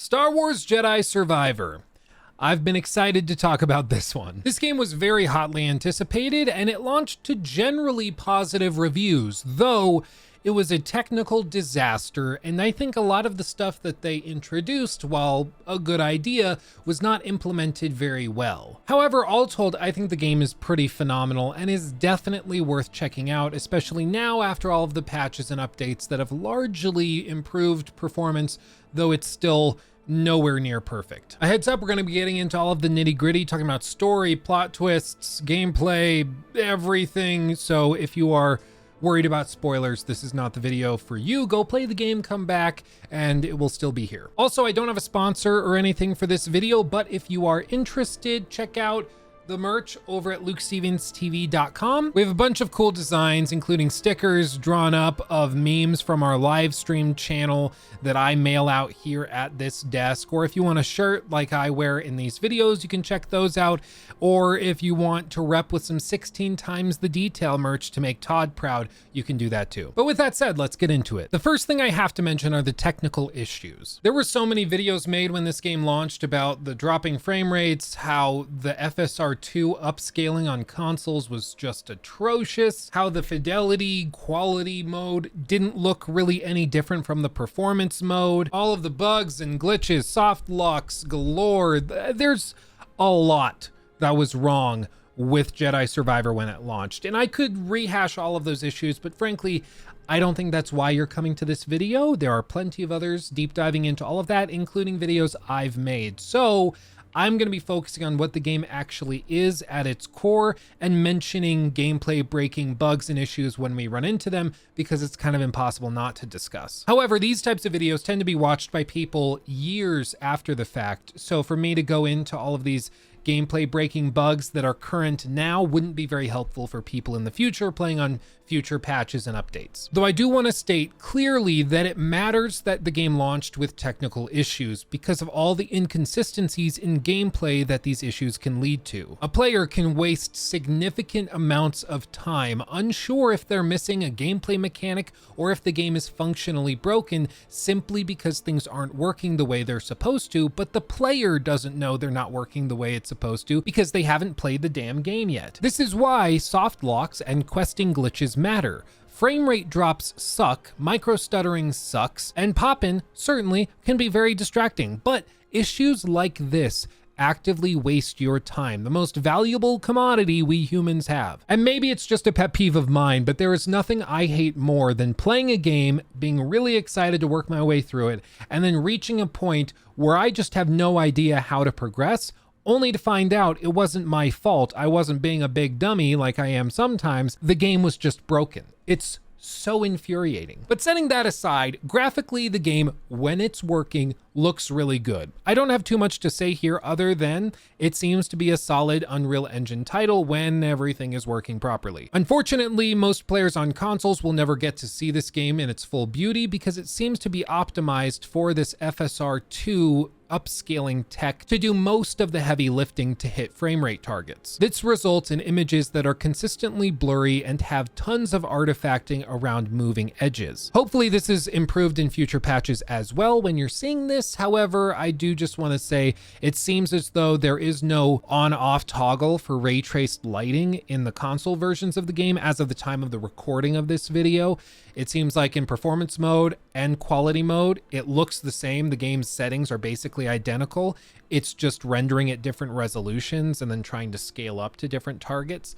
Star Wars Jedi Survivor. I've been excited to talk about this one. This game was very hotly anticipated, and it launched to generally positive reviews, though it was a technical disaster, and I think a lot of the stuff that they introduced, while a good idea, was not implemented very well. However, all told, I think the game is pretty phenomenal and is definitely worth checking out, especially now after all of the patches and updates that have largely improved performance, though it's still nowhere near perfect. A heads up, we're going to be getting into all of the nitty gritty, talking about story, plot twists, gameplay, everything. So if you are worried about spoilers, this is not the video for you. Go play the game, come back, and it will still be here. Also, I don't have a sponsor or anything for this video, but if you are interested, check out the merch over at LukeStevensTV.com. We have a bunch of cool designs, including stickers drawn up of memes from our live stream channel that I mail out here at this desk. Or if you want a shirt like I wear in these videos, you can check those out. Or if you want to rep with some 16 times the detail merch to make Todd proud, you can do that too. But with that said, let's get into it. The first thing I have to mention are the technical issues. There were so many videos made when this game launched about the dropping frame rates, how the FSR 2 upscaling on consoles was just atrocious, how the fidelity quality mode didn't look really any different from the performance mode, all of the bugs and glitches, soft locks galore. There's a lot that was wrong with Jedi Survivor when it launched, and I could rehash all of those issues, but frankly, I don't think that's why you're coming to this video. There are plenty of others deep diving into all of that, including videos I've made. So I'm going to be focusing on what the game actually is at its core and mentioning gameplay breaking bugs and issues when we run into them, because it's kind of impossible not to discuss. However, these types of videos tend to be watched by people years after the fact, so for me to go into all of these gameplay breaking bugs that are current now wouldn't be very helpful for people in the future playing on future patches and updates. Though I do want to state clearly that it matters that the game launched with technical issues because of all the inconsistencies in gameplay that these issues can lead to. A player can waste significant amounts of time unsure if they're missing a gameplay mechanic or if the game is functionally broken simply because things aren't working the way they're supposed to, but the player doesn't know they're not working the way it's supposed to because they haven't played the damn game yet. This is why soft locks and questing glitches matter. Frame rate drops suck, micro stuttering sucks, and poppin' certainly can be very distracting, but issues like this actively waste your time, the most valuable commodity we humans have. And maybe it's just a pet peeve of mine, but there is nothing I hate more than playing a game, being really excited to work my way through it, and then reaching a point where I just have no idea how to progress, only to find out it wasn't my fault. I wasn't being a big dummy like I am sometimes. The game was just broken. It's so infuriating. But setting that aside, graphically, the game, when it's working, looks really good. I don't have too much to say here other than it seems to be a solid Unreal Engine title when everything is working properly. Unfortunately, most players on consoles will never get to see this game in its full beauty because it seems to be optimized for this FSR 2 upscaling tech to do most of the heavy lifting to hit frame rate targets. This results in images that are consistently blurry and have tons of artifacting around moving edges. Hopefully this is improved in future patches as well when you're seeing this. However, I do just want to say it seems as though there is no on-off toggle for ray traced lighting in the console versions of the game as of the time of the recording of this video. It seems like in performance mode and quality mode, it looks the same. The game's settings are basically identical. It's just rendering at different resolutions and then trying to scale up to different targets.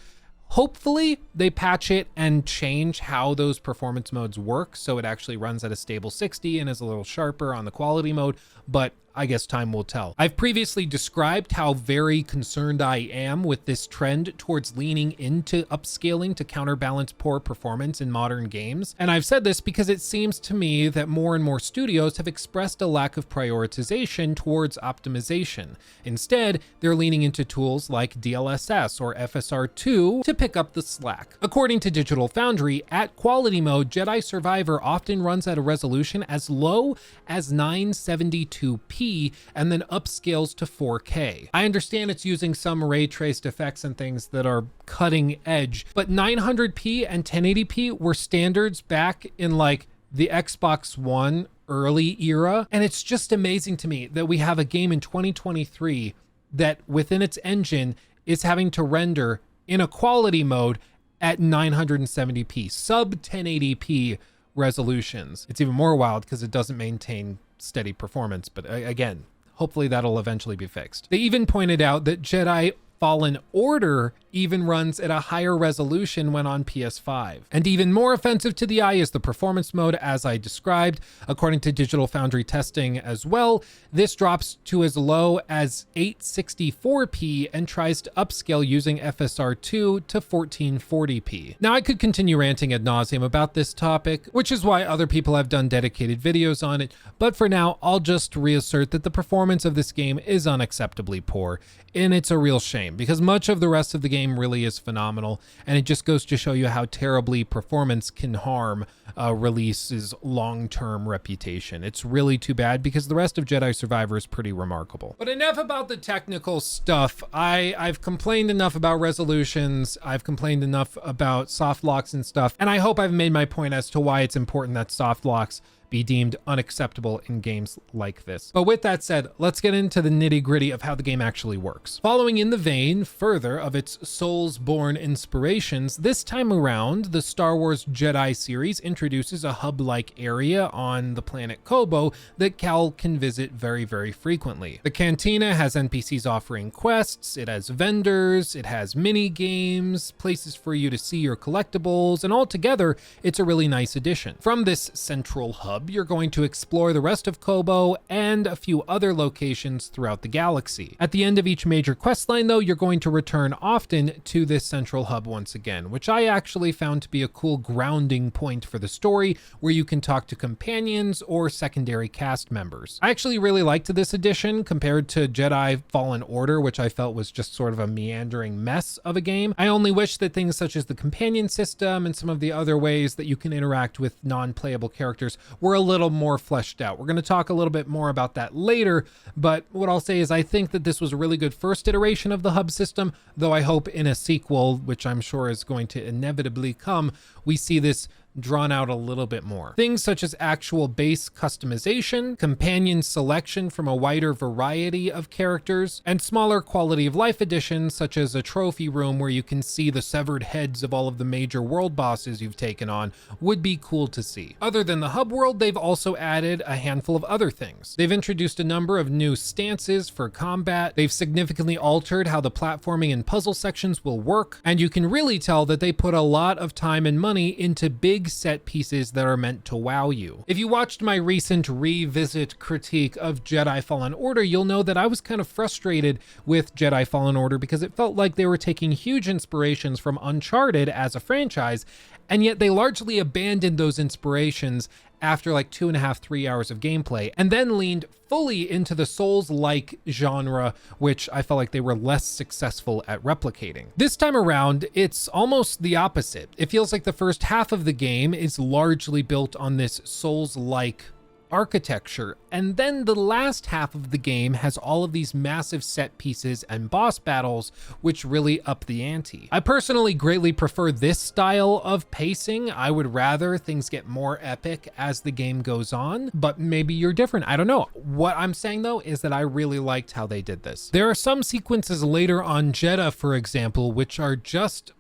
Hopefully they patch it and change how those performance modes work so it actually runs at a stable 60 and is a little sharper on the quality mode, but I guess time will tell. I've previously described how very concerned I am with this trend towards leaning into upscaling to counterbalance poor performance in modern games. And I've said this because it seems to me that more and more studios have expressed a lack of prioritization towards optimization. Instead, they're leaning into tools like DLSS or FSR2 to pick up the slack. According to Digital Foundry, at quality mode, Jedi Survivor often runs at a resolution as low as 972p and then upscales to 4K. I understand it's using some ray traced effects and things that are cutting edge, but 900p and 1080p were standards back in like the Xbox One early era. And it's just amazing to me that we have a game in 2023 that within its engine is having to render in a quality mode at 970p, sub 1080p resolutions. It's even more wild because it doesn't maintain steady performance, but again, hopefully that'll eventually be fixed. They even pointed out that Jedi Fallen Order even runs at a higher resolution when on PS5. And even more offensive to the eye is the performance mode, as I described. According to Digital Foundry testing as well, this drops to as low as 864p and tries to upscale using FSR2 to 1440p. Now, I could continue ranting ad nauseum about this topic, which is why other people have done dedicated videos on it, but for now, I'll just reassert that the performance of this game is unacceptably poor, and it's a real shame, because much of the rest of the game really is phenomenal, and it just goes to show you how terribly performance can harm a release's long-term reputation. It's really too bad because the rest of Jedi Survivor is pretty remarkable. But enough about the technical stuff. I've complained enough about resolutions, I've complained enough about soft locks and stuff, and I hope I've made my point as to why it's important that soft locks be deemed unacceptable in games like this. But with that said, let's get into the nitty-gritty of how the game actually works. Following in the vein further of its Soulsborne inspirations, this time around, the Star Wars Jedi series introduces a hub-like area on the planet Kobo that Cal can visit very, very frequently. The cantina has NPCs offering quests, it has vendors, it has mini games, places for you to see your collectibles, and altogether, it's a really nice addition. From this central hub, you're going to explore the rest of Kobo and a few other locations throughout the galaxy. At the end of each major questline, though, you're going to return often to this central hub once again, which I actually found to be a cool grounding point for the story, where you can talk to companions or secondary cast members. I actually really liked this addition compared to Jedi Fallen Order, which I felt was just sort of a meandering mess of a game. I only wish that things such as the companion system and some of the other ways that you can interact with non-playable characters were a little more fleshed out. We're going to talk a little bit more about that later, but what I'll say is I think that this was a really good first iteration of the hub system, though I hope in a sequel, which I'm sure is going to inevitably come, we see this drawn out a little bit more. Things such as actual base customization, companion selection from a wider variety of characters, and smaller quality of life additions such as a trophy room where you can see the severed heads of all of the major world bosses you've taken on would be cool to see. Other than the hub world, they've also added a handful of other things. They've introduced a number of new stances for combat, they've significantly altered how the platforming and puzzle sections will work, and you can really tell that they put a lot of time and money into big set pieces that are meant to wow you. If you watched my recent revisit critique of Jedi Fallen Order, you'll know that I was kind of frustrated with Jedi Fallen Order because it felt like they were taking huge inspirations from Uncharted as a franchise, and yet they largely abandoned those inspirations after like 2.5, 3 hours of gameplay, and then leaned fully into the Souls-like genre, which I felt like they were less successful at replicating. This time around, it's almost the opposite. It feels like the first half of the game is largely built on this Souls-like architecture, and then the last half of the game has all of these massive set pieces and boss battles which really up the ante. I personally greatly prefer this style of pacing. I would rather things get more epic as the game goes on, but maybe you're different. I don't know. What I'm saying though is that I really liked how they did this. There are some sequences later on Jedha, for example, which are just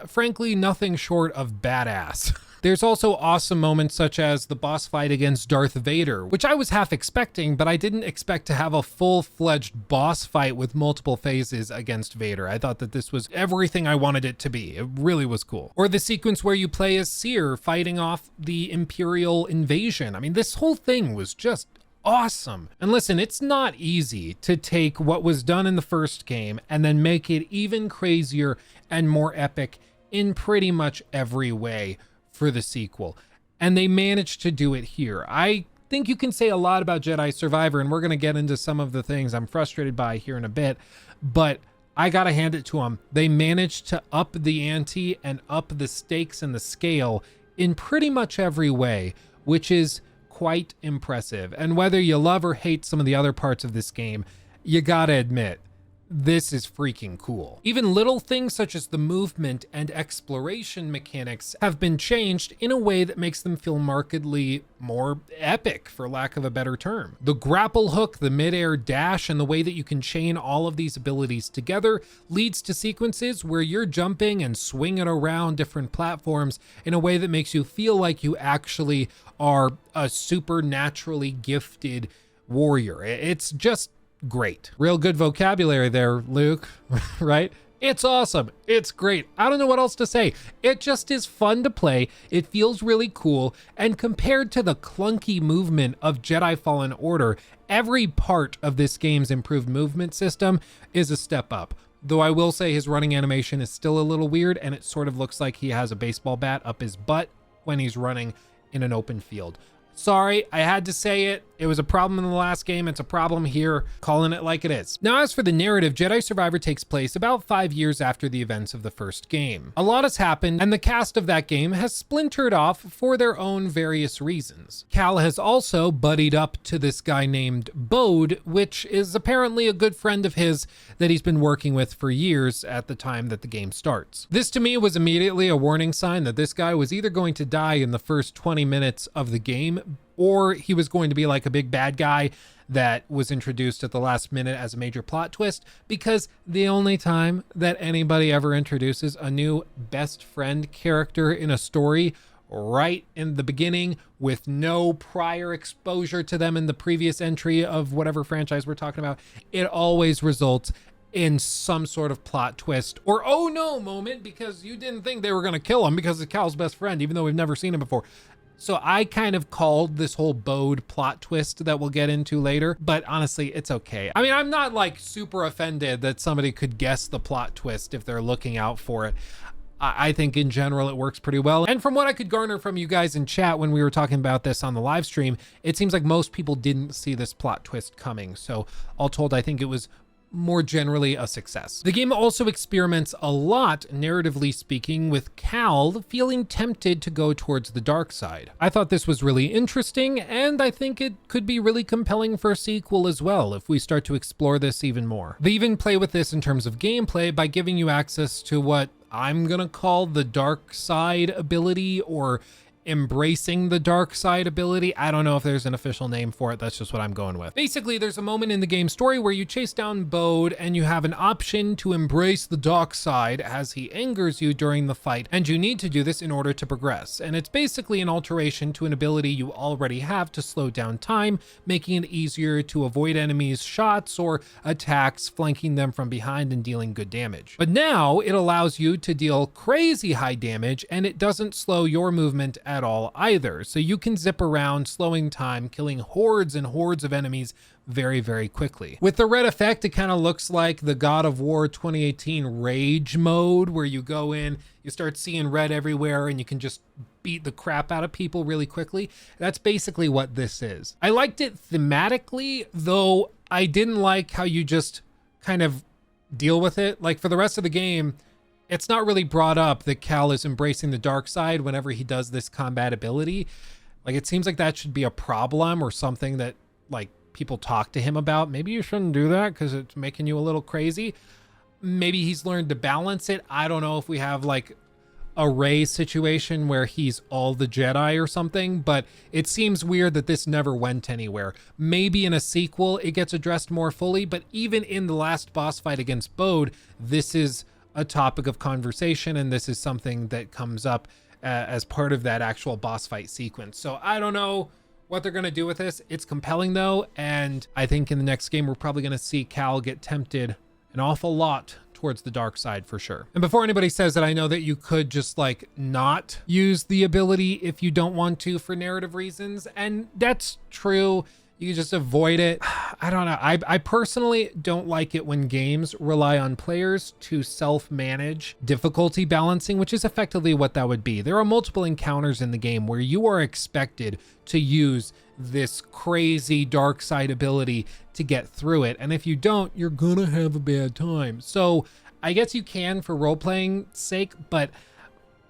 frankly nothing short of badass. There's also awesome moments such as the boss fight against Darth Vader, which I was half expecting, but I didn't expect to have a full-fledged boss fight with multiple phases against Vader. I thought that this was everything I wanted it to be. It really was cool. Or the sequence where you play as Seer fighting off the Imperial invasion. I mean, this whole thing was just awesome. And listen, it's not easy to take what was done in the first game and then make it even crazier and more epic in pretty much every way for the sequel, and they managed to do it here. I think you can say a lot about Jedi Survivor, and we're going to get into some of the things I'm frustrated by here in a bit, but I gotta hand it to them. They managed to up the ante and up the stakes and the scale in pretty much every way, which is quite impressive. And whether you love or hate some of the other parts of this game, you gotta admit, this is freaking cool. Even little things such as the movement and exploration mechanics have been changed in a way that makes them feel markedly more epic, for lack of a better term. The grapple hook, the midair dash, and the way that you can chain all of these abilities together leads to sequences where you're jumping and swinging around different platforms in a way that makes you feel like you actually are a supernaturally gifted warrior. It's just great. Real good vocabulary there, Luke, right? It's awesome. It's great. I don't know what else to say. It just is fun to play. It feels really cool. And compared to the clunky movement of Jedi Fallen Order, every part of this game's improved movement system is a step up. Though I will say his running animation is still a little weird, and it sort of looks like he has a baseball bat up his butt when he's running in an open field. Sorry, I had to say it. It was a problem in the last game. It's a problem here, calling it like it is. Now, as for the narrative, Jedi Survivor takes place about 5 years after the events of the first game. A lot has happened, and the cast of that game has splintered off for their own various reasons. Cal has also buddied up to this guy named Bode, which is apparently a good friend of his that he's been working with for years at the time that the game starts. This to me was immediately a warning sign that this guy was either going to die in the first 20 minutes of the game, or he was going to be like a big bad guy that was introduced at the last minute as a major plot twist, because the only time that anybody ever introduces a new best friend character in a story right in the beginning with no prior exposure to them in the previous entry of whatever franchise we're talking about, it always results in some sort of plot twist or oh no moment because you didn't think they were going to kill him because it's Cal's best friend, even though we've never seen him before. So I kind of called this whole Bode plot twist that we'll get into later, but honestly, it's okay. I mean, I'm not like super offended that somebody could guess the plot twist if they're looking out for it. I think in general, it works pretty well. And from what I could garner from you guys in chat when we were talking about this on the live stream, it seems like most people didn't see this plot twist coming. So all told, I think it was more generally a success. The game also experiments a lot, narratively speaking, with Cal feeling tempted to go towards the dark side. I thought this was really interesting, and I think it could be really compelling for a sequel as well if we start to explore this even more. They even play with this in terms of gameplay by giving you access to what I'm gonna call the dark side ability, or embracing the dark side ability. I don't know if there's an official name for it. That's just what I'm going with. Basically, there's a moment in the game story where you chase down Bode and you have an option to embrace the dark side as he angers you during the fight, and you need to do this in order to progress. And it's basically an alteration to an ability you already have to slow down time, making it easier to avoid enemies' shots or attacks, flanking them from behind and dealing good damage. But now it allows you to deal crazy high damage, and it doesn't slow your movement at all either. So you can zip around, slowing time, killing hordes and hordes of enemies very, very quickly. With the red effect, it kind of looks like the God of War 2018 Rage mode, where you go in, you start seeing red everywhere, and you can just beat the crap out of people really quickly. That's basically what this is. I liked it thematically, though I didn't like how you just kind of deal with it. Like for the rest of the game, it's not really brought up that Cal is embracing the dark side whenever he does this combat ability. Like, it seems like that should be a problem or something that, like, people talk to him about. Maybe you shouldn't do that because it's making you a little crazy. Maybe he's learned to balance it. I don't know if we have, like, a Rey situation where he's all the Jedi or something, but it seems weird that this never went anywhere. Maybe in a sequel it gets addressed more fully, but even in the last boss fight against Bode, this is a topic of conversation, and this is something that comes up as part of that actual boss fight sequence. So I don't know what they're going to do with this. It's compelling though, and I think in the next game we're probably going to see Cal get tempted an awful lot towards the dark side for sure. And before anybody says that, I know that you could just like not use the ability if you don't want to for narrative reasons, and that's true. You can just avoid it. I don't know. I personally don't like it when games rely on players to self-manage difficulty balancing, which is effectively what that would be. There are multiple encounters in the game where you are expected to use this crazy dark side ability to get through it. And if you don't, you're gonna have a bad time. So I guess you can for role-playing sake, but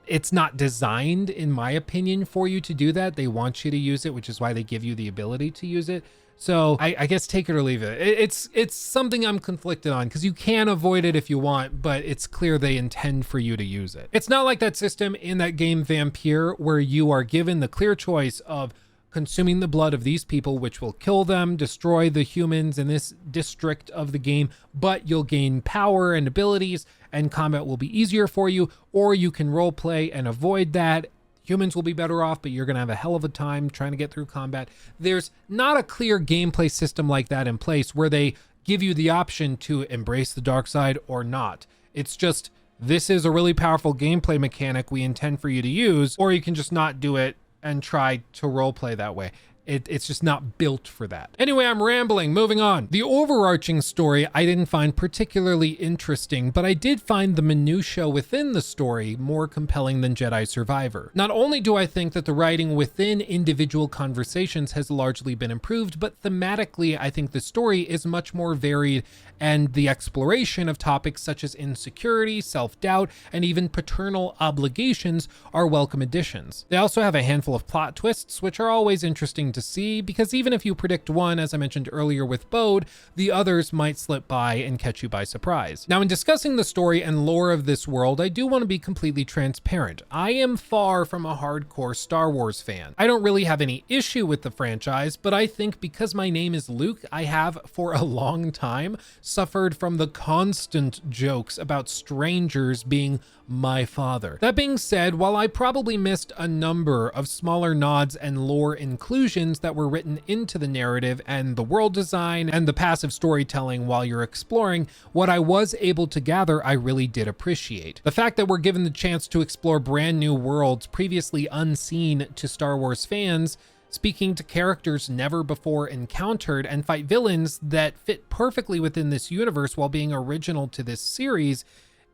it's not designed, in my opinion, for you to do that. They want you to use it, which is why they give you the ability to use it. So I guess take it or leave it. It's something I'm conflicted on, because you can avoid it if you want, but it's clear they intend for you to use it. It's not like that system in that game Vampire, where you are given the clear choice of consuming the blood of these people, which will kill them, destroy the humans in this district of the game, but you'll gain power and abilities and combat will be easier for you, or you can role play and avoid that. Humans will be better off, but you're going to have a hell of a time trying to get through combat. There's not a clear gameplay system like that in place where they give you the option to embrace the dark side or not. It's just, this is a really powerful gameplay mechanic we intend for you to use, or you can just not do it and try to roleplay that way. It's just not built for that. Anyway, I'm rambling, moving on. The overarching story I didn't find particularly interesting, but I did find the minutiae within the story more compelling than Jedi Survivor. Not only do I think that the writing within individual conversations has largely been improved, but thematically I think the story is much more varied, and the exploration of topics such as insecurity, self-doubt, and even paternal obligations are welcome additions. They also have a handful of plot twists, which are always interesting to see, because even if you predict one, as I mentioned earlier with Bode, the others might slip by and catch you by surprise. Now, in discussing the story and lore of this world, I do want to be completely transparent. I am far from a hardcore Star Wars fan. I don't really have any issue with the franchise, but I think because my name is Luke, I have for a long time suffered from the constant jokes about strangers being my father. That being said, while I probably missed a number of smaller nods and lore inclusions that were written into the narrative and the world design and the passive storytelling while you're exploring, what I was able to gather I really did appreciate. The fact that we're given the chance to explore brand new worlds previously unseen to Star Wars fans, speaking to characters never before encountered, and fight villains that fit perfectly within this universe while being original to this series,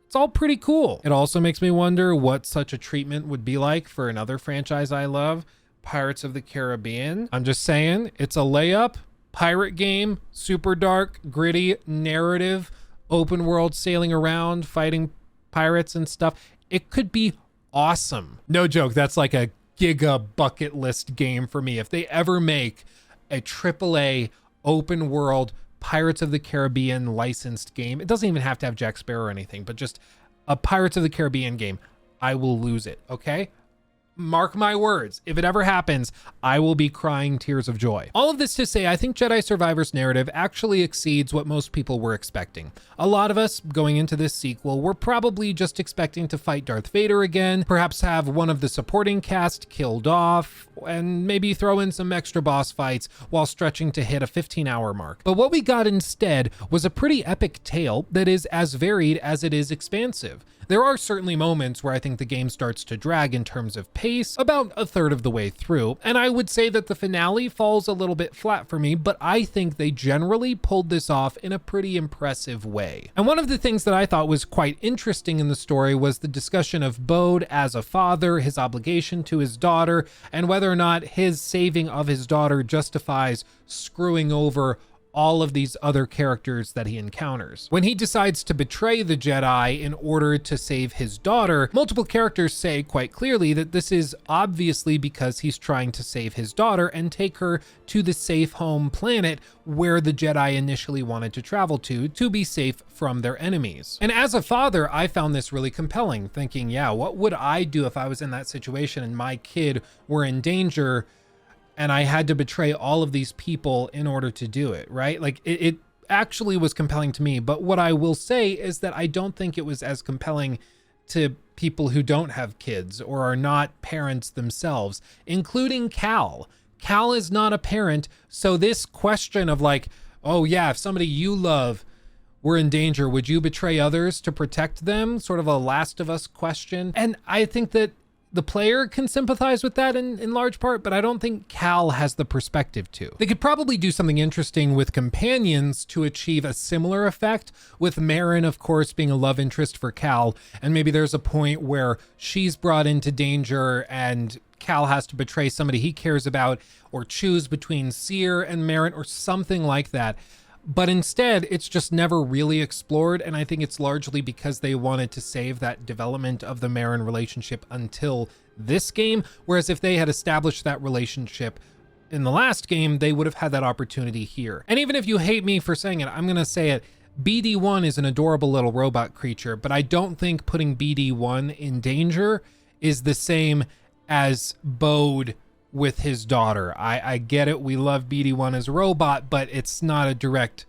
it's all pretty cool. It also makes me wonder what such a treatment would be like for another franchise I love, Pirates of the Caribbean. I'm just saying, it's a layup, pirate game, super dark, gritty narrative, open world sailing around, fighting pirates and stuff. It could be awesome. No joke, that's like a giga bucket list game for me. If they ever make a AAA open world Pirates of the Caribbean licensed game, it doesn't even have to have Jack Sparrow or anything, but just a Pirates of the Caribbean game, I will lose it, okay? Mark my words, if it ever happens, I will be crying tears of joy. All of this to say, I think Jedi Survivor's narrative actually exceeds what most people were expecting. A lot of us going into this sequel were probably just expecting to fight Darth Vader again, perhaps have one of the supporting cast killed off, and maybe throw in some extra boss fights while stretching to hit a 15-hour mark. But what we got instead was a pretty epic tale that is as varied as it is expansive. There are certainly moments where I think the game starts to drag in terms of pace, about a third of the way through, and I would say that the finale falls a little bit flat for me, but I think they generally pulled this off in a pretty impressive way. And one of the things that I thought was quite interesting in the story was the discussion of Bode as a father, his obligation to his daughter, and whether or not his saving of his daughter justifies screwing over all of these other characters that he encounters. When he decides to betray the Jedi in order to save his daughter, multiple characters say quite clearly that this is obviously because he's trying to save his daughter and take her to the safe home planet where the Jedi initially wanted to travel to be safe from their enemies. And as a father, I found this really compelling, thinking, yeah, what would I do if I was in that situation and my kid were in danger and I had to betray all of these people in order to do it, right? Like it actually was compelling to me. But what I will say is that I don't think it was as compelling to people who don't have kids or are not parents themselves, including Cal. Cal is not a parent. So this question of like, oh yeah, if somebody you love were in danger, would you betray others to protect them? Sort of a Last of Us question. And I think that the player can sympathize with that in large part, but I don't think Cal has the perspective to. They could probably do something interesting with companions to achieve a similar effect, with Merrin, of course, being a love interest for Cal, and maybe there's a point where she's brought into danger and Cal has to betray somebody he cares about, or choose between Seer and Merrin, or something like that. But instead, it's just never really explored, and I think it's largely because they wanted to save that development of the Merrin relationship until this game, whereas if they had established that relationship in the last game, they would have had that opportunity here. And even if you hate me for saying it, I'm gonna say it, BD1 is an adorable little robot creature, but I don't think putting BD1 in danger is the same as Bode with his daughter. I get it, we love BD1 as a robot, but it's not a direct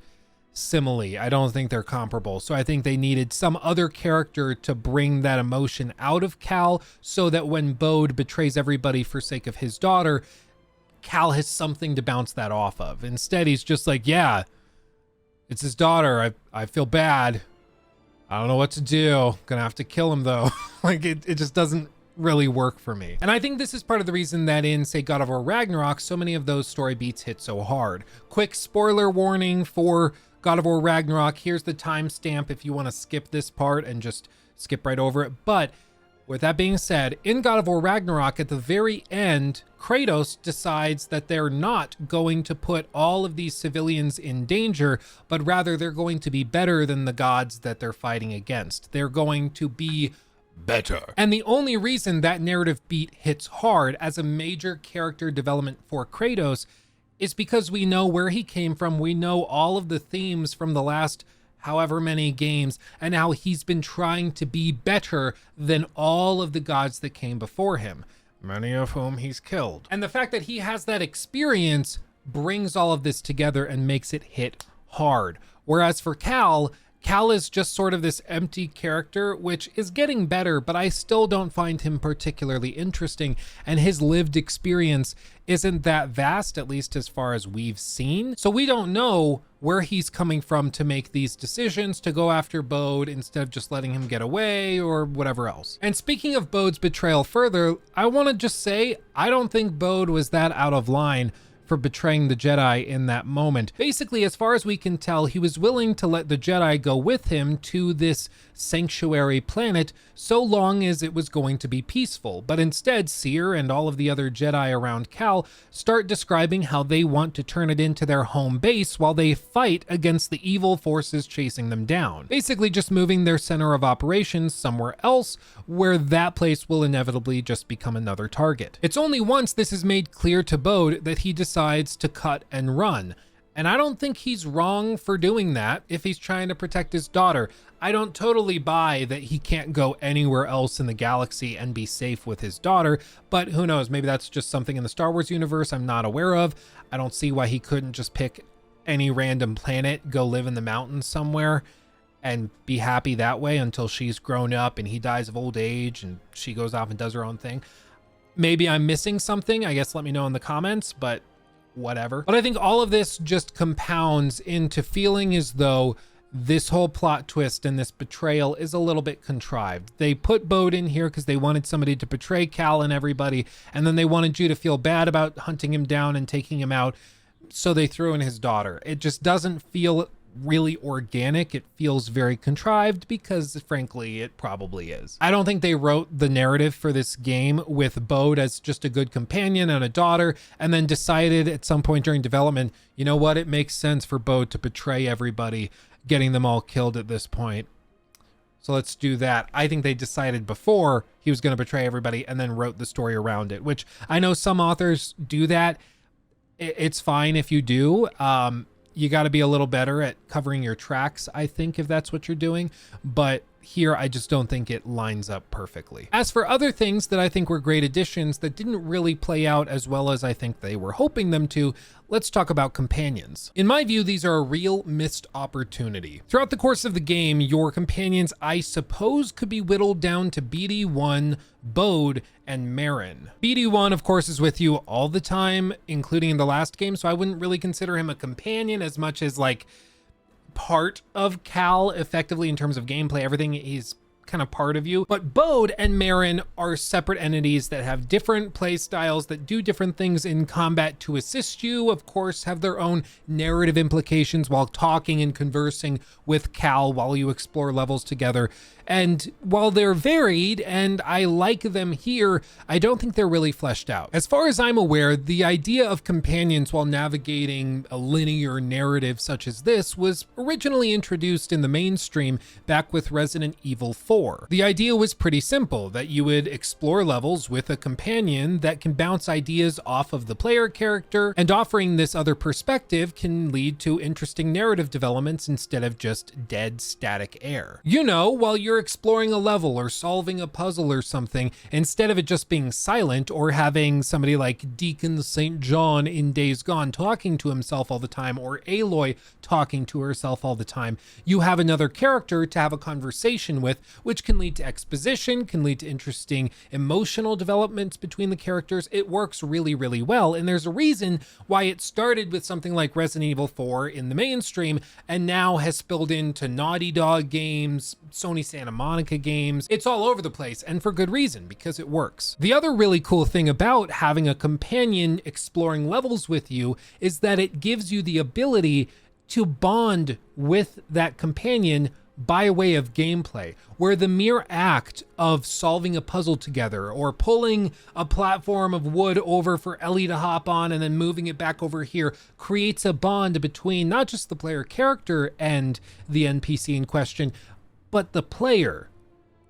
simile. I don't think they're comparable. So I think they needed some other character to bring that emotion out of Cal so that when Bode betrays everybody for sake of his daughter, Cal has something to bounce that off of. Instead, he's just like, yeah, it's his daughter. I feel bad. I don't know what to do. Gonna have to kill him though. Like it just doesn't really work for me. And I think this is part of the reason that in, say, God of War Ragnarok, so many of those story beats hit so hard. Quick spoiler warning for God of War Ragnarok. Here's the timestamp if you want to skip this part and just skip right over it. But with that being said, in God of War Ragnarok, at the very end, Kratos decides that they're not going to put all of these civilians in danger, but rather they're going to be better than the gods that they're fighting against. They're going to be better. And the only reason that narrative beat hits hard as a major character development for Kratos is because we know where he came from. We know all of the themes from the last however many games and how he's been trying to be better than all of the gods that came before him, many of whom he's killed. And the fact that he has that experience brings all of this together and makes it hit hard. Whereas for Cal is just sort of this empty character, which is getting better, but I still don't find him particularly interesting. And his lived experience isn't that vast, at least as far as we've seen. So we don't know where he's coming from to make these decisions to go after Bode instead of just letting him get away or whatever else. And speaking of Bode's betrayal further, I want to just say, I don't think Bode was that out of line for betraying the Jedi in that moment. Basically, as far as we can tell, he was willing to let the Jedi go with him to this sanctuary planet so long as it was going to be peaceful. But instead, Seer and all of the other Jedi around Cal start describing how they want to turn it into their home base while they fight against the evil forces chasing them down. Basically just moving their center of operations somewhere else where that place will inevitably just become another target. It's only once this is made clear to Bode that he decides to cut and run. And I don't think he's wrong for doing that if he's trying to protect his daughter. I don't totally buy that he can't go anywhere else in the galaxy and be safe with his daughter, but who knows, maybe that's just something in the Star Wars universe I'm not aware of. I don't see why he couldn't just pick any random planet, go live in the mountains somewhere, and be happy that way until she's grown up and he dies of old age and she goes off and does her own thing. Maybe I'm missing something, I guess let me know in the comments, but whatever. But I think all of this just compounds into feeling as though this whole plot twist and this betrayal is a little bit contrived. They put Bode in here because they wanted somebody to betray Cal and everybody, and then they wanted you to feel bad about hunting him down and taking him out, so they threw in his daughter. It just doesn't feel really organic. It feels very contrived because frankly it probably is. I don't think they wrote the narrative for this game with Bode as just a good companion and a daughter and then decided at some point during development, you know what, it makes sense for Bode to betray everybody, getting them all killed at this point, so let's do that. I think they decided before he was going to betray everybody and then wrote the story around it, which I know some authors do that. It's fine if you do. You got to be a little better at covering your tracks, I think, if that's what you're doing. But here, I just don't think it lines up perfectly. As for other things that I think were great additions that didn't really play out as well as I think they were hoping them to, let's talk about companions. In my view, these are a real missed opportunity. Throughout the course of the game, your companions, I suppose, could be whittled down to BD1, Bode, and Merrin. BD1, of course, is with you all the time, including in the last game, so I wouldn't really consider him a companion as much as like part of Cal effectively in terms of gameplay. Everything, he's kind of part of you. But Bode and Merrin are separate entities that have different play styles, that do different things in combat to assist you, of course, have their own narrative implications while talking and conversing with Cal while you explore levels together. And while they're varied and I like them here, I don't think they're really fleshed out. As far as I'm aware, the idea of companions while navigating a linear narrative such as this was originally introduced in the mainstream back with Resident Evil 4. 4. The idea was pretty simple, that you would explore levels with a companion that can bounce ideas off of the player character, and offering this other perspective can lead to interesting narrative developments instead of just dead static air. You know, while you're exploring a level or solving a puzzle or something, instead of it just being silent or having somebody like Deacon St. John in Days Gone talking to himself all the time, or Aloy talking to herself all the time, you have another character to have a conversation with, which can lead to exposition, can lead to interesting emotional developments between the characters. It works really, really well, and there's a reason why it started with something like Resident Evil 4 in the mainstream and now has spilled into Naughty Dog games, Sony Santa Monica games. It's all over the place, and for good reason, because it works. The other really cool thing about having a companion exploring levels with you is that it gives you the ability to bond with that companion by way of gameplay, where the mere act of solving a puzzle together or pulling a platform of wood over for Ellie to hop on and then moving it back over here creates a bond between not just the player character and the NPC in question, but the player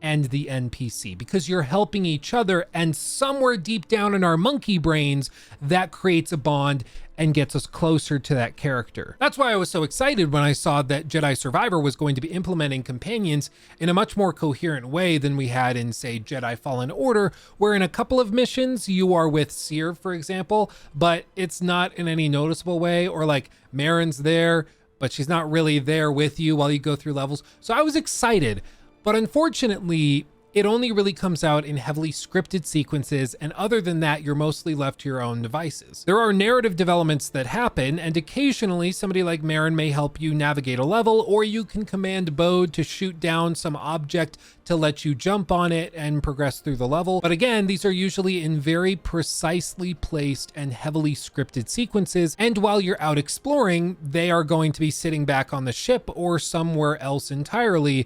and the NPC, because you're helping each other, and somewhere deep down in our monkey brains, that creates a bond and gets us closer to that character. That's why I was so excited when I saw that Jedi Survivor was going to be implementing companions in a much more coherent way than we had in, say, Jedi Fallen Order, where in a couple of missions you are with Seer, for example, but it's not in any noticeable way, or like Marin's there, but she's not really there with you while you go through levels. So I was excited. But unfortunately, it only really comes out in heavily scripted sequences, and other than that, you're mostly left to your own devices. There are narrative developments that happen, and occasionally somebody like Marin may help you navigate a level, or you can command Bode to shoot down some object to let you jump on it and progress through the level. But again, these are usually in very precisely placed and heavily scripted sequences, and while you're out exploring, they are going to be sitting back on the ship or somewhere else entirely,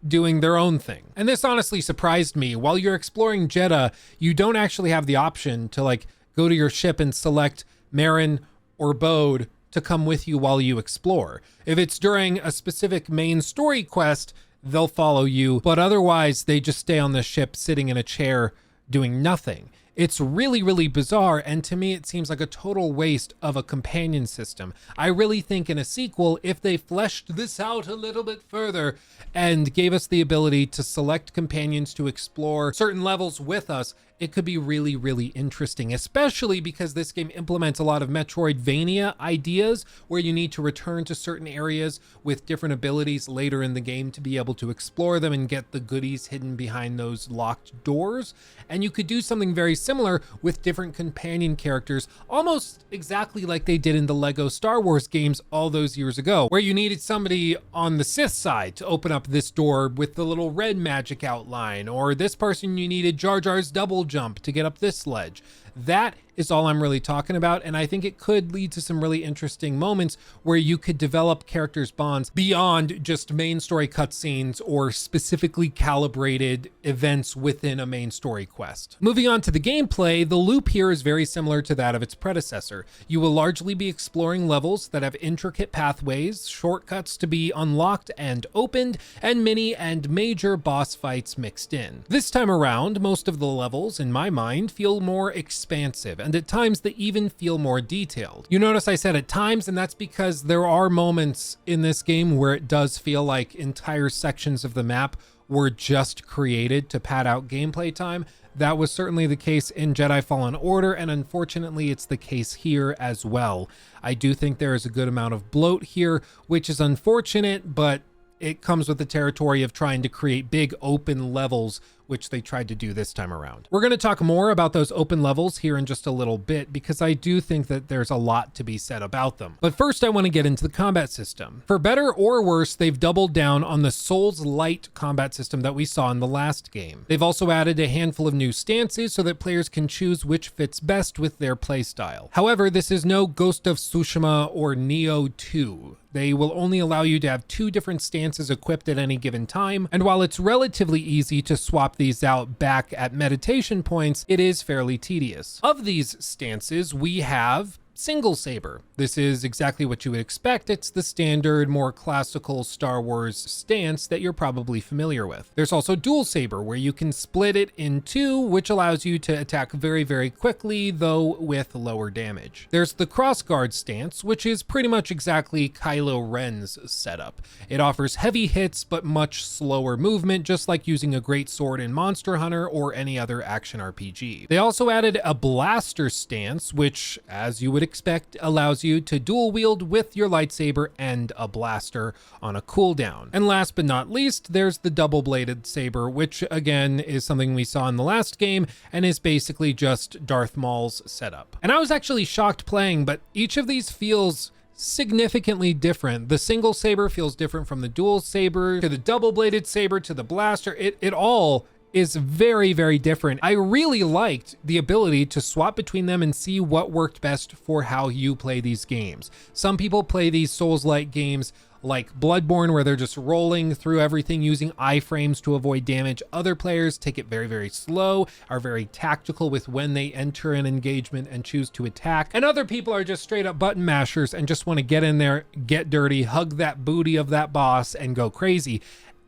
doing their own thing. And this honestly surprised me. While you're exploring Jeddah, you don't actually have the option to like go to your ship and select Marin or Bode to come with you while you explore. If it's during a specific main story quest, they'll follow you, but otherwise they just stay on the ship sitting in a chair doing nothing. It's really, really bizarre, and to me it seems like a total waste of a companion system. I really think in a sequel, if they fleshed this out a little bit further and gave us the ability to select companions to explore certain levels with us, it could be really, really interesting, especially because this game implements a lot of Metroidvania ideas where you need to return to certain areas with different abilities later in the game to be able to explore them and get the goodies hidden behind those locked doors. And you could do something very similar with different companion characters, almost exactly like they did in the Lego Star Wars games all those years ago, where you needed somebody on the Sith side to open up this door with the little red magic outline, or this person you needed Jar Jar's double jump to get up this ledge. That is all I'm really talking about, and I think it could lead to some really interesting moments where you could develop characters' bonds beyond just main story cutscenes or specifically calibrated events within a main story quest. Moving on to the gameplay, the loop here is very similar to that of its predecessor. You will largely be exploring levels that have intricate pathways, shortcuts to be unlocked and opened, and mini and major boss fights mixed in. This time around, most of the levels, in my mind, feel more expansive, and at times they even feel more detailed. You notice I said at times, and that's because there are moments in this game where it does feel like entire sections of the map were just created to pad out gameplay time. That was certainly the case in Jedi Fallen Order, and unfortunately it's the case here as well. I do think there is a good amount of bloat here, which is unfortunate, but it comes with the territory of trying to create big open levels, which they tried to do this time around. We're going to talk more about those open levels here in just a little bit, because I do think that there's a lot to be said about them. But first I want to get into the combat system. For better or worse, they've doubled down on the Souls-light combat system that we saw in the last game. They've also added a handful of new stances so that players can choose which fits best with their playstyle. However, this is no Ghost of Tsushima or Neo 2. They will only allow you to have 2 different stances equipped at any given time, and while it's relatively easy to swap these out back at meditation points, it is fairly tedious. Of these stances, we have single saber. This is exactly what you would expect. It's the standard, more classical Star Wars stance that you're probably familiar with. There's also dual saber, where you can split it in two, which allows you to attack very, very quickly, though with lower damage. There's the crossguard stance, which is pretty much exactly Kylo Ren's setup. It offers heavy hits, but much slower movement, just like using a great sword in Monster Hunter or any other action RPG. They also added a blaster stance, which, as you would expect, allows you to dual wield with your lightsaber and a blaster on a cooldown. And last but not least, there's the double-bladed saber, which again is something we saw in the last game and is basically just Darth Maul's setup. And I was actually shocked playing, but each of these feels significantly different. The single saber feels different from the dual saber, to the double-bladed saber, to the blaster. It all is very, very different. I really liked the ability to swap between them and see what worked best for how you play these games. Some people play these Souls-like games like Bloodborne, where they're just rolling through everything using iframes to avoid damage. Other players take it very, very slow, are very tactical with when they enter an engagement and choose to attack. And other people are just straight up button mashers and just want to get in there, get dirty, hug that booty of that boss and go crazy.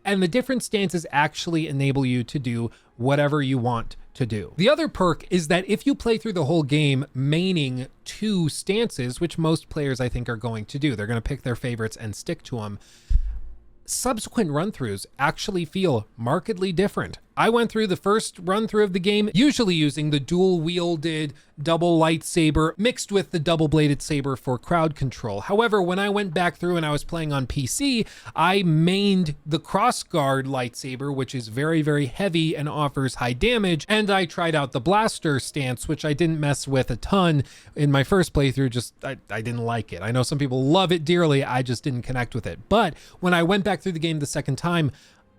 And the different stances actually enable you to do whatever you want to do. The other perk is that if you play through the whole game maining two stances, which most players I think are going to do, they're going to pick their favorites and stick to them, subsequent run-throughs actually feel markedly different. I went through the first run-through of the game usually using the dual-wielded double lightsaber mixed with the double-bladed saber for crowd control. However, when I went back through and I was playing on PC, I mained the crossguard lightsaber, which is very, very heavy and offers high damage, and I tried out the blaster stance, which I didn't mess with a ton in my first playthrough. I didn't like it. I know some people love it dearly. I just didn't connect with it. But when I went back through the game the second time,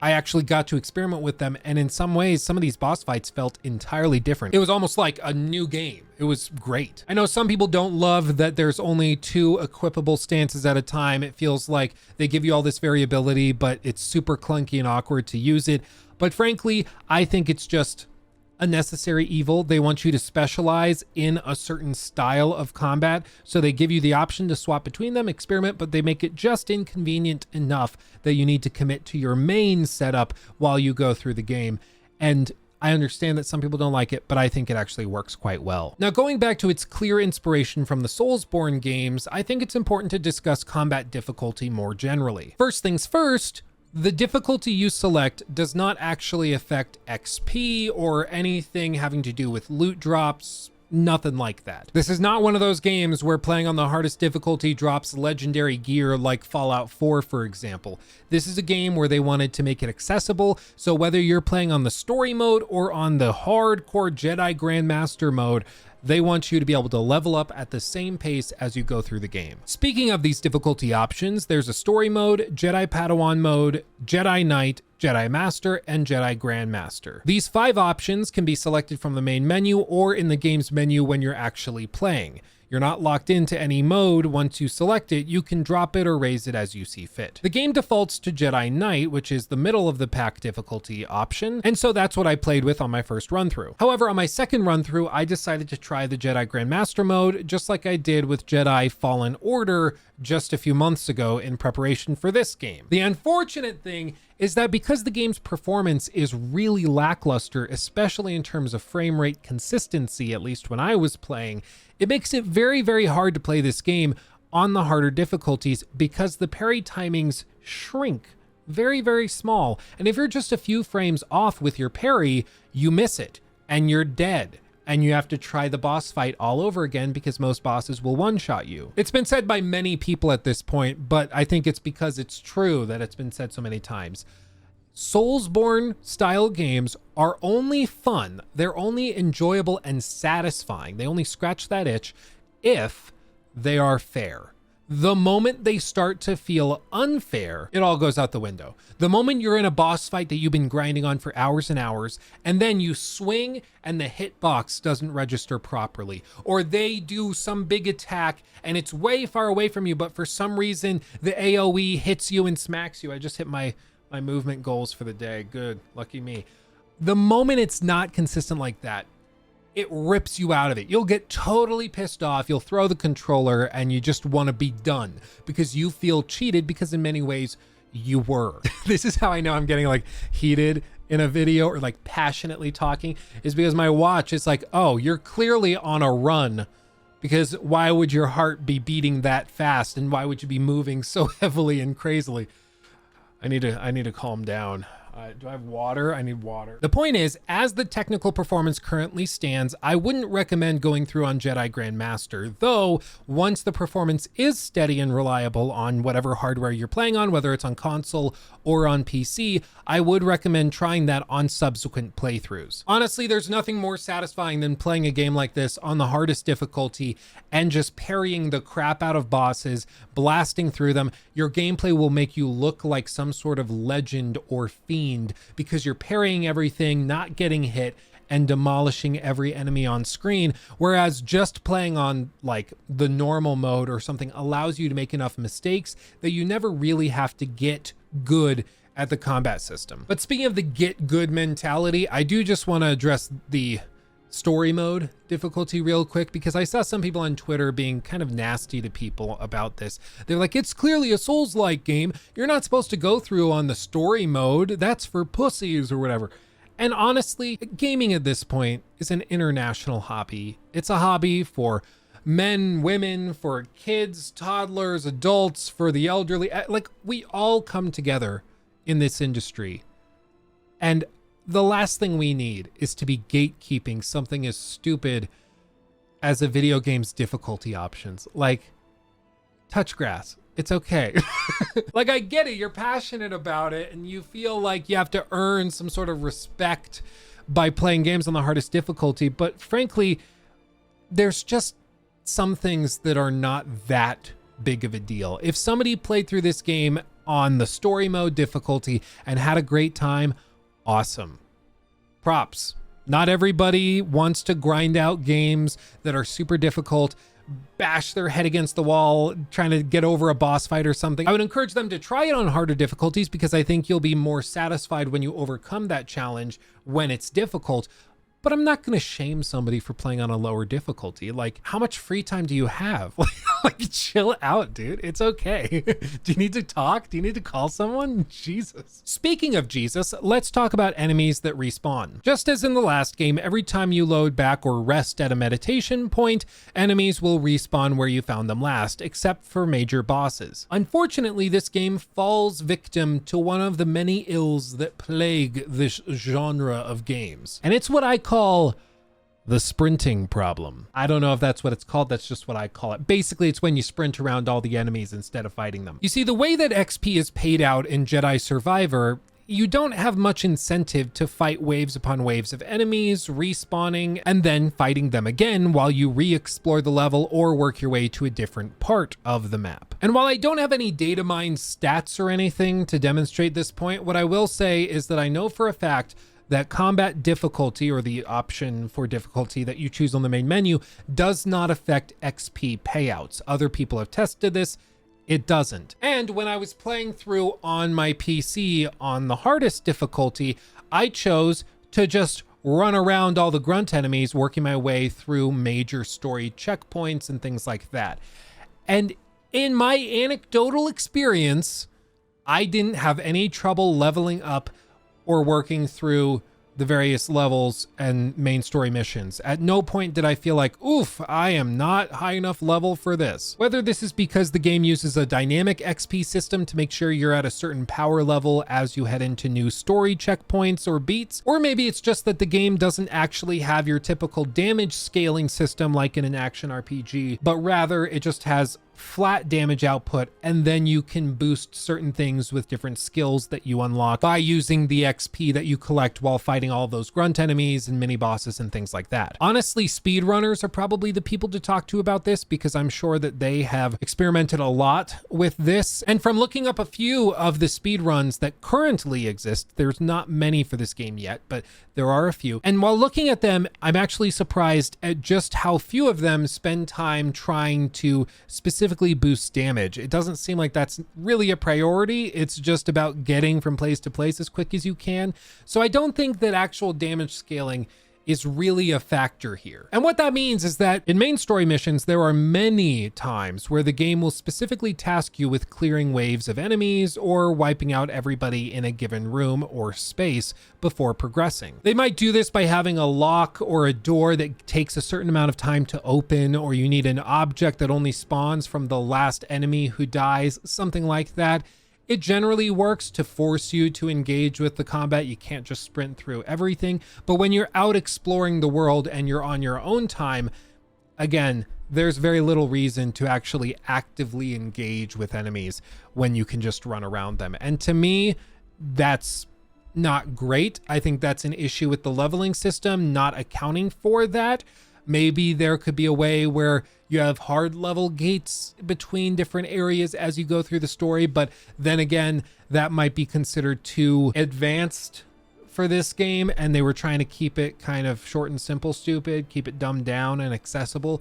I actually got to experiment with them, and in some ways, some of these boss fights felt entirely different. It was almost like a new game. It was great. I know some people don't love that there's only two equipable stances at a time. It feels like they give you all this variability, but it's super clunky and awkward to use it. But frankly, I think it's just a necessary evil. They want you to specialize in a certain style of combat, so they give you the option to swap between them, experiment, but they make it just inconvenient enough that you need to commit to your main setup while you go through the game. And I understand that some people don't like it, but I think it actually works quite well. Now, going back to its clear inspiration from the Soulsborne games, I think it's important to discuss combat difficulty more generally. First things first, the difficulty you select does not actually affect XP or anything having to do with loot drops, nothing like that. This is not one of those games where playing on the hardest difficulty drops legendary gear like Fallout 4, for example. This is a game where they wanted to make it accessible, so whether you're playing on the story mode or on the hardcore Jedi Grandmaster mode, they want you to be able to level up at the same pace as you go through the game. Speaking of these difficulty options, there's a story mode, Jedi Padawan mode, Jedi Knight, Jedi Master, and Jedi Grandmaster. These 5 options can be selected from the main menu or in the game's menu when you're actually playing. You're not locked into any mode. Once you select it, you can drop it or raise it as you see fit. The game defaults to Jedi Knight, which is the middle of the pack difficulty option, and so that's what I played with on my first run through. However, on my second run through, I decided to try the Jedi Grandmaster mode, just like I did with Jedi Fallen Order just a few months ago in preparation for this game. The unfortunate thing is that because the game's performance is really lackluster, especially in terms of frame rate consistency, at least when I was playing, it makes it very, very hard to play this game on the harder difficulties because the parry timings shrink very, very small. And if you're just a few frames off with your parry, you miss it and you're dead. And you have to try the boss fight all over again because most bosses will one-shot you. It's been said by many people at this point, but I think it's because it's true that it's been said so many times. Soulsborne style games are only fun, they're only enjoyable and satisfying, they only scratch that itch if they are fair. The moment they start to feel unfair, it all goes out the window. The moment you're in a boss fight that you've been grinding on for hours and hours, and then you swing and the hitbox doesn't register properly, or they do some big attack and it's way far away from you, but for some reason the AoE hits you and smacks you. I just hit my movement goals for the day. Good, lucky me. The moment it's not consistent like that, it rips you out of it. You'll get totally pissed off. You'll throw the controller and you just want to be done because you feel cheated, because in many ways you were. This is how I know I'm getting like heated in a video or like passionately talking, is because my watch is like, oh, you're clearly on a run, because why would your heart be beating that fast? And why would you be moving so heavily and crazily? I need to calm down. Do I have water? I need water. The point is, as the technical performance currently stands, I wouldn't recommend going through on Jedi Grandmaster, though once the performance is steady and reliable on whatever hardware you're playing on, whether it's on console or on PC, I would recommend trying that on subsequent playthroughs. Honestly, there's nothing more satisfying than playing a game like this on the hardest difficulty and just parrying the crap out of bosses, blasting through them. Your gameplay will make you look like some sort of legend or fiend, because you're parrying everything, not getting hit, and demolishing every enemy on screen, whereas just playing on like the normal mode or something allows you to make enough mistakes that you never really have to get good at the combat system. But speaking of the get good mentality, I do just want to address the story mode difficulty real quick, because I saw some people on Twitter being kind of nasty to people about this. They're like, it's clearly a Souls-like game. You're not supposed to go through on the story mode. That's for pussies or whatever. And honestly, gaming at this point is an international hobby. It's a hobby for men, women, for kids, toddlers, adults, for the elderly. Like, we all come together in this industry. And the last thing we need is to be gatekeeping something as stupid as a video game's difficulty options. Like, touch grass. It's okay. Like, I get it. You're passionate about it and you feel like you have to earn some sort of respect by playing games on the hardest difficulty. But frankly, there's just some things that are not that big of a deal. If somebody played through this game on the story mode difficulty and had a great time, awesome. Props. Not everybody wants to grind out games that are super difficult, bash their head against the wall trying to get over a boss fight or something. I would encourage them to try it on harder difficulties, because I think you'll be more satisfied when you overcome that challenge when it's difficult. But I'm not going to shame somebody for playing on a lower difficulty. Like, how much free time do you have? Like, chill out, dude. It's okay. Do you need to talk? Do you need to call someone? Jesus. Speaking of Jesus, let's talk about enemies that respawn. Just as in the last game, every time you load back or rest at a meditation point, enemies will respawn where you found them last, except for major bosses. Unfortunately, this game falls victim to one of the many ills that plague this genre of games. And it's what I call the sprinting problem. I don't know if that's what it's called. That's just what I call it. Basically, it's when you sprint around all the enemies instead of fighting them. You see, the way that XP is paid out in Jedi Survivor, you don't have much incentive to fight waves upon waves of enemies, respawning, and then fighting them again while you re-explore the level or work your way to a different part of the map. And while I don't have any data mine stats or anything to demonstrate this point, what I will say is that I know for a fact that combat difficulty, or the option for difficulty that you choose on the main menu, does not affect XP payouts. Other people have tested this. It doesn't. And when I was playing through on my PC on the hardest difficulty, I chose to just run around all the grunt enemies, working my way through major story checkpoints and things like that. And in my anecdotal experience, I didn't have any trouble leveling up or working through the various levels and main story missions. At no point did I feel like, oof, I am not high enough level for this. Whether this is because the game uses a dynamic XP system to make sure you're at a certain power level as you head into new story checkpoints or beats, or maybe it's just that the game doesn't actually have your typical damage scaling system like in an action RPG, but rather it just has flat damage output, and then you can boost certain things with different skills that you unlock by using the XP that you collect while fighting all those grunt enemies and mini bosses and things like that. Honestly, speedrunners are probably the people to talk to about this, because I'm sure that they have experimented a lot with this. And from looking up a few of the speedruns that currently exist, there's not many for this game yet, but there are a few. And while looking at them, I'm actually surprised at just how few of them spend time trying to specifically boost damage. It doesn't seem like that's really a priority. It's just about getting from place to place as quick as you can. So I don't think that actual damage scaling is really a factor here. And what that means is that in main story missions, there are many times where the game will specifically task you with clearing waves of enemies or wiping out everybody in a given room or space before progressing. They might do this by having a lock or a door that takes a certain amount of time to open, or you need an object that only spawns from the last enemy who dies, something like that. It generally works to force you to engage with the combat. You can't just sprint through everything. But when you're out exploring the world and you're on your own time, again, there's very little reason to actually actively engage with enemies when you can just run around them. And to me, that's not great. I think that's an issue with the leveling system, not accounting for that. Maybe there could be a way where you have hard level gates between different areas as you go through the story, but then again, that might be considered too advanced for this game, and they were trying to keep it kind of short and simple, stupid, keep it dumbed down and accessible.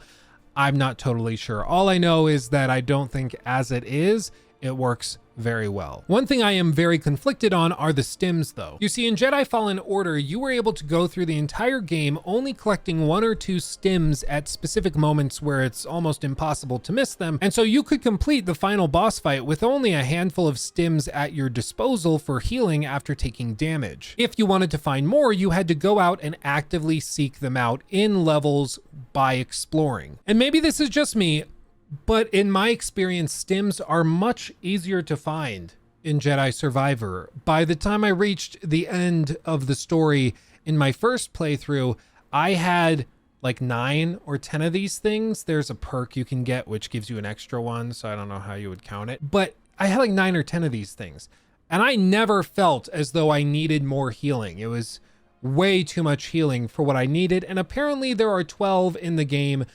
I'm not totally sure. All I know is that I don't think as it is, it works very well. One thing I am very conflicted on are the stims though. You see, in Jedi Fallen Order, you were able to go through the entire game only collecting 1 or 2 stims at specific moments where it's almost impossible to miss them. And so you could complete the final boss fight with only a handful of stims at your disposal for healing after taking damage. If you wanted to find more, you had to go out and actively seek them out in levels by exploring. And maybe this is just me, but in my experience, stims are much easier to find in Jedi Survivor. By the time I reached the end of the story in my first playthrough, I had like 9 or 10 of these things. There's a perk you can get, which gives you an extra one, so I don't know how you would count it. But I had like 9 or 10 of these things, and I never felt as though I needed more healing. It was way too much healing for what I needed, and apparently there are 12 in the game,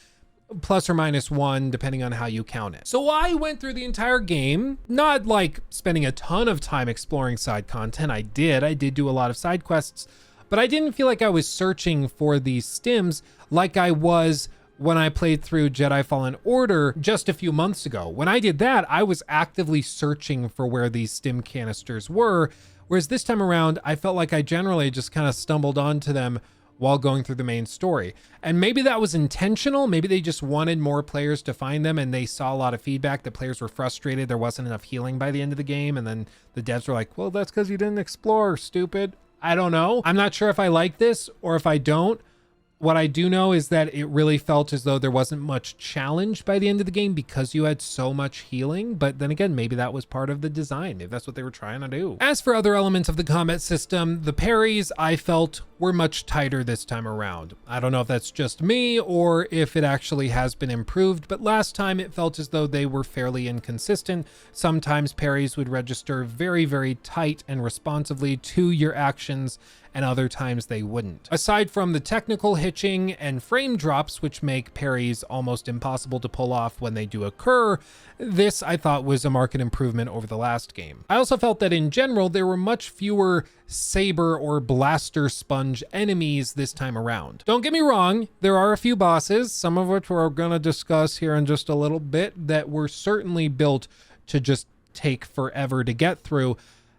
plus or minus 1, depending on how you count it. So I went through the entire game, not like spending a ton of time exploring side content. I did do a lot of side quests, but I didn't feel like I was searching for these stims like I was when I played through Jedi Fallen Order just a few months ago. When I did that, I was actively searching for where these stim canisters were, whereas this time around, I felt like I generally just kind of stumbled onto them while going through the main story. And maybe that was intentional. Maybe they just wanted more players to find them, and they saw a lot of feedback that players were frustrated there wasn't enough healing by the end of the game, and then the devs were like, well, that's because you didn't explore, stupid. I don't know. I'm not sure if I like this or if I don't. What I do know is that it really felt as though there wasn't much challenge by the end of the game because you had so much healing. But then again, maybe that was part of the design. Maybe that's what they were trying to do. As for other elements of the combat system, the parries I felt were much tighter this time around. I don't know if that's just me or if it actually has been improved, but last time it felt as though they were fairly inconsistent. Sometimes parries would register very, very tight and responsively to your actions, and other times they wouldn't. Aside from the technical hitching and frame drops, which make parries almost impossible to pull off when they do occur, this I thought was a marked improvement over the last game. I also felt that in general, there were much fewer saber or blaster sponge enemies this time around. Don't get me wrong, there are a few bosses, some of which we're gonna discuss here in just a little bit, that were certainly built to just take forever to get through.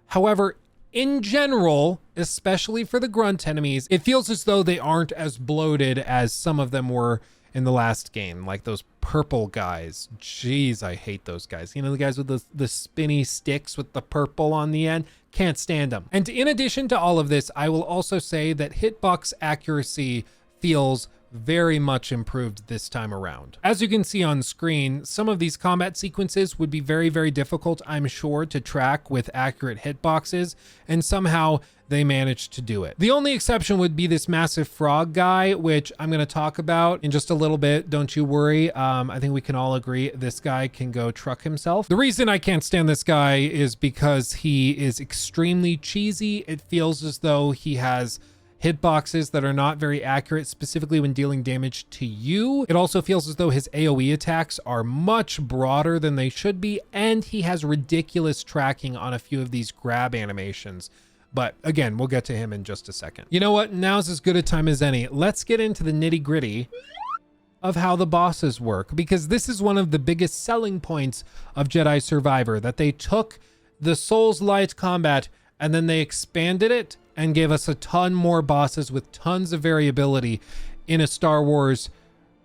However, in general, especially for the grunt enemies, it feels as though they aren't as bloated as some of them were in the last game, like those purple guys. Jeez, I hate those guys. You know, the guys with the spinny sticks with the purple on the end? Can't stand them. And in addition to all of this, I will also say that hitbox accuracy feels very much improved this time around. As you can see on screen, some of these combat sequences would be very, very difficult, I'm sure, to track with accurate hitboxes, and somehow they managed to do it. The only exception would be this massive frog guy, which I'm going to talk about in just a little bit. Don't you worry. I think we can all agree this guy can go truck himself. The reason I can't stand this guy is because he is extremely cheesy. It feels as though he has hitboxes that are not very accurate, specifically when dealing damage to you. It also feels as though his AoE attacks are much broader than they should be, and he has ridiculous tracking on a few of these grab animations. But again, we'll get to him in just a second. You know what? Now's as good a time as any. Let's get into the nitty-gritty of how the bosses work, because this is one of the biggest selling points of Jedi Survivor, that they took the Souls-light combat and then they expanded it and gave us a ton more bosses with tons of variability in a Star Wars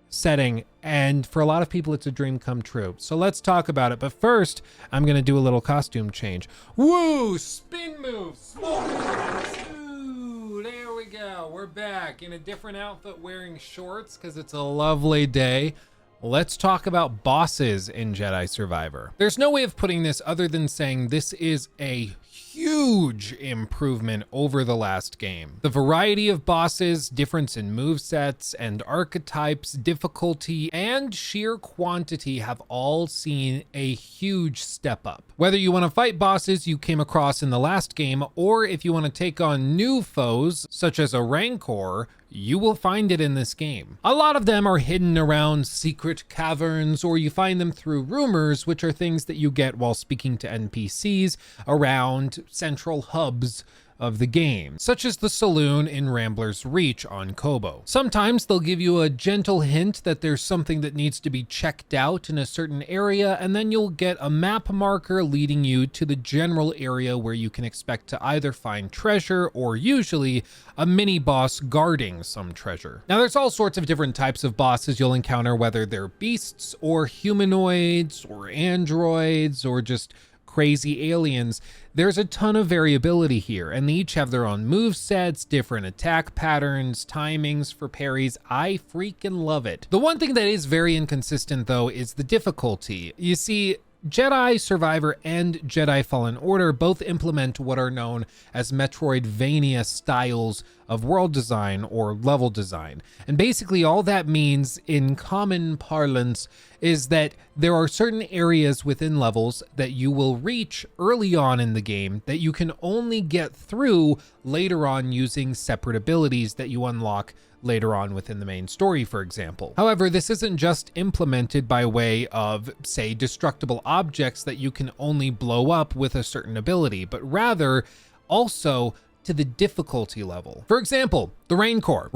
setting. And for a lot of people, it's a dream come true. So let's talk about it. But first, I'm going to do a little costume change. Woo! Spin move! Smoke moves! Ooh, there we go. We're back in a different outfit wearing shorts because it's a lovely day. Let's talk about bosses in Jedi Survivor. There's no way of putting this other than saying this is a huge improvement over the last game. The variety of bosses, difference in movesets and archetypes, difficulty, and sheer quantity have all seen a huge step up. Whether you want to fight bosses you came across in the last game, or if you want to take on new foes, such as a Rancor, you will find it in this game. A lot of them are hidden around secret caverns, or you find them through rumors, which are things that you get while speaking to NPCs around central hubs of the game, such as the saloon in Rambler's Reach on Kobo. Sometimes they'll give you a gentle hint that there's something that needs to be checked out in a certain area, and then you'll get a map marker leading you to the general area where you can expect to either find treasure or usually a mini boss guarding some treasure. Now there's all sorts of different types of bosses you'll encounter, whether they're beasts or humanoids or androids or just crazy aliens. There's a ton of variability here, and they each have their own move sets, different attack patterns, timings for parries. I freaking love it. The one thing that is very inconsistent though is the difficulty. You see, Jedi Survivor and Jedi Fallen Order both implement what are known as Metroidvania styles of world design or level design. And basically all that means in common parlance is that there are certain areas within levels that you will reach early on in the game that you can only get through later on using separate abilities that you unlock later on within the main story, for example. However, this isn't just implemented by way of, say, destructible objects that you can only blow up with a certain ability, but rather also to the difficulty level. For example, the Rancor.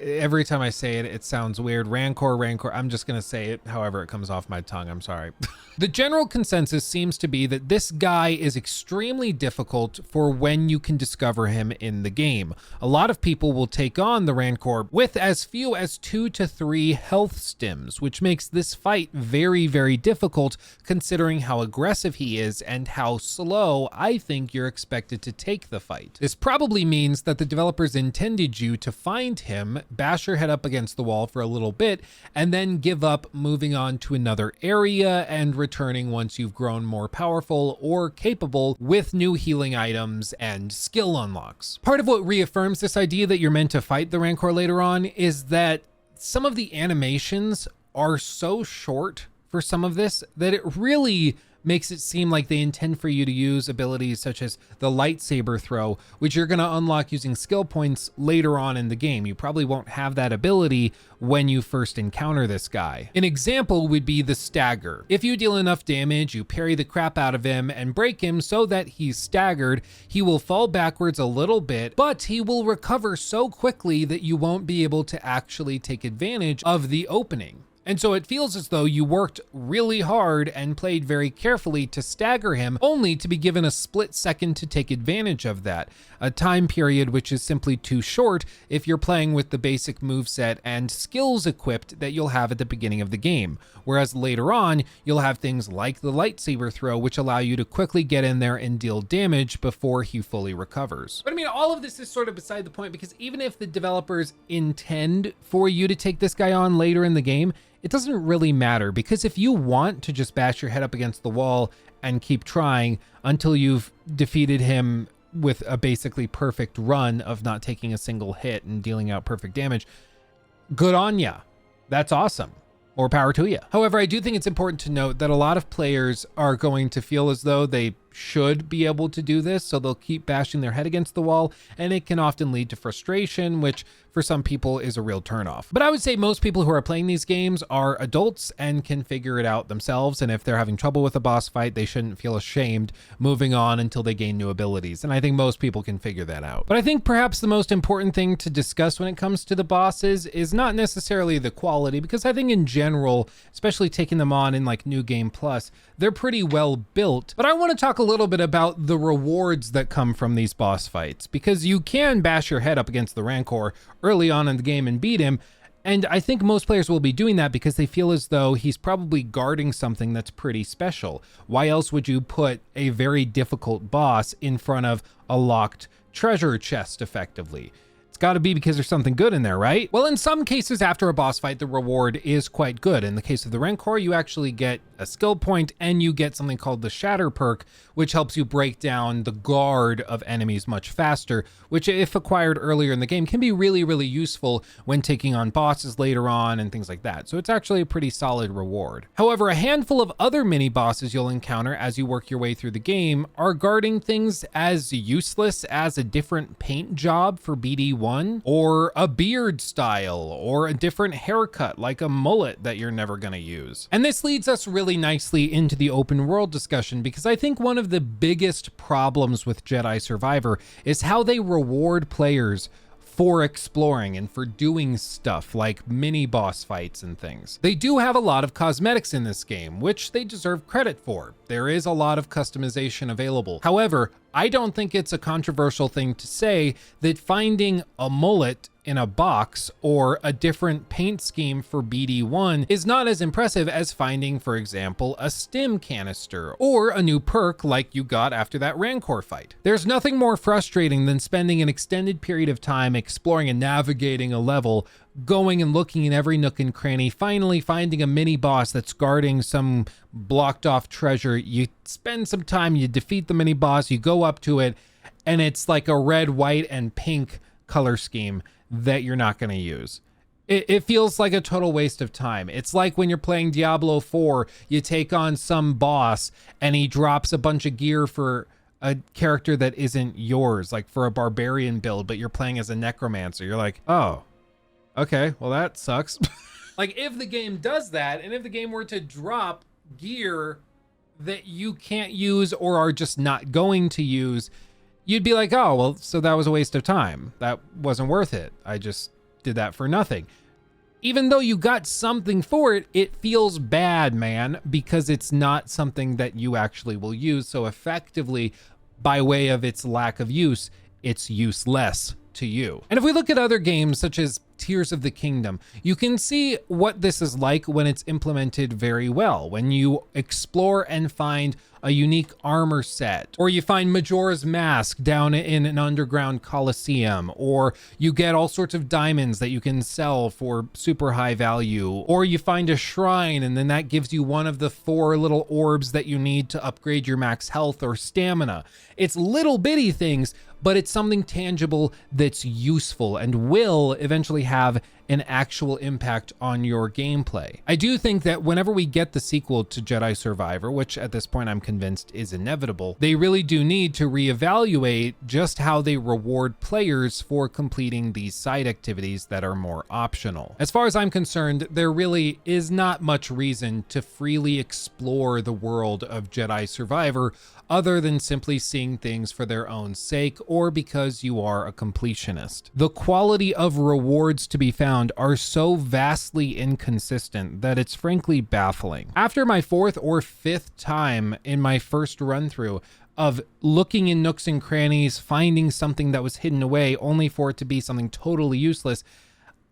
Every time I say it, it sounds weird. Rancor. I'm just gonna say it however it comes off my tongue, I'm sorry. The general consensus seems to be that this guy is extremely difficult for when you can discover him in the game. A lot of people will take on the Rancor with as few as 2 to 3 health stims, which makes this fight very, very difficult considering how aggressive he is and how slow I think you're expected to take the fight. This probably means that the developers intended you to find him, bash your head up against the wall for a little bit, and then give up, moving on to another area and returning once you've grown more powerful or capable with new healing items and skill unlocks. Part of what reaffirms this idea that you're meant to fight the Rancor later on is that some of the animations are so short for some of this that it really makes it seem like they intend for you to use abilities such as the lightsaber throw, which you're going to unlock using skill points later on in the game. You probably won't have that ability when you first encounter this guy. An example would be the stagger. If you deal enough damage, you parry the crap out of him and break him so that he's staggered, he will fall backwards a little bit, but he will recover so quickly that you won't be able to actually take advantage of the opening. And so it feels as though you worked really hard and played very carefully to stagger him, only to be given a split second to take advantage of that, a time period which is simply too short if you're playing with the basic moveset and skills equipped that you'll have at the beginning of the game. Whereas later on, you'll have things like the lightsaber throw, which allow you to quickly get in there and deal damage before he fully recovers. But I mean, all of this is sort of beside the point, because even if the developers intend for you to take this guy on later in the game, it doesn't really matter, because if you want to just bash your head up against the wall and keep trying until you've defeated him with a basically perfect run of not taking a single hit and dealing out perfect damage, good on ya. That's awesome. More power to you. However, I do think it's important to note that a lot of players are going to feel as though they should be able to do this, so they'll keep bashing their head against the wall, and it can often lead to frustration, which for some people is a real turnoff. But I would say most people who are playing these games are adults and can figure it out themselves, and if they're having trouble with a boss fight, they shouldn't feel ashamed moving on until they gain new abilities, and I think most people can figure that out. But I think perhaps the most important thing to discuss when it comes to the bosses is not necessarily the quality, because I think in general, especially taking them on in like New Game Plus, they're pretty well built. But I want to talk talk a little bit about the rewards that come from these boss fights, because you can bash your head up against the Rancor early on in the game and beat him. And I think most players will be doing that because they feel as though he's probably guarding something that's pretty special. Why else would you put a very difficult boss in front of a locked treasure chest effectively? Got to be because there's something good in there, right? Well, in some cases after a boss fight, the reward is quite good. In the case of the Rancor, you actually get a skill point and you get something called the Shatter perk, which helps you break down the guard of enemies much faster, which if acquired earlier in the game can be really, really useful when taking on bosses later on and things like that. So it's actually a pretty solid reward. However, a handful of other mini bosses you'll encounter as you work your way through the game are guarding things as useless as a different paint job for BD1, or a beard style, or a different haircut like a mullet that you're never going to use. And this leads us really nicely into the open world discussion, because I think one of the biggest problems with Jedi Survivor is how they reward players for exploring and for doing stuff like mini boss fights and things. They do have a lot of cosmetics in this game, which they deserve credit for. There is a lot of customization available. However, I don't think it's a controversial thing to say that finding a mullet in a box or a different paint scheme for BD1 is not as impressive as finding, for example, a stim canister or a new perk like you got after that Rancor fight. There's nothing more frustrating than spending an extended period of time exploring and navigating a level, going and looking in every nook and cranny, finally finding a mini boss that's guarding some blocked off treasure. You spend some time, you defeat the mini boss, you go up to it, and it's like a red, white, and pink color scheme that you're not going to use. It feels like a total waste of time. It's like when you're playing Diablo 4, you take on some boss and he drops a bunch of gear for a character that isn't yours, like for a barbarian build, but you're playing as a necromancer. You're like, oh, okay, well that sucks. Like if the game does that, and if the game were to drop gear that you can't use or are just not going to use, you'd be like, oh, well, so that was a waste of time. That wasn't worth it. I just did that for nothing. Even though you got something for it, it feels bad, man, because it's not something that you actually will use. So effectively, by way of its lack of use, it's useless to you. And if we look at other games such as Tears of the Kingdom, you can see what this is like when it's implemented very well. When you explore and find a unique armor set, or you find Majora's Mask down in an underground coliseum, or you get all sorts of diamonds that you can sell for super high value, or you find a shrine and then that gives you one of the 4 little orbs that you need to upgrade your max health or stamina. It's little bitty things, but it's something tangible that's useful and will eventually have an actual impact on your gameplay. I do think that whenever we get the sequel to Jedi Survivor, which at this point I'm convinced is inevitable, they really do need to reevaluate just how they reward players for completing these side activities that are more optional. As far as I'm concerned, there really is not much reason to freely explore the world of Jedi Survivor other than simply seeing things for their own sake or because you are a completionist. The quality of rewards to be found are so vastly inconsistent that it's frankly baffling. After my 4th or 5th time in my first run through of looking in nooks and crannies, finding something that was hidden away only for it to be something totally useless,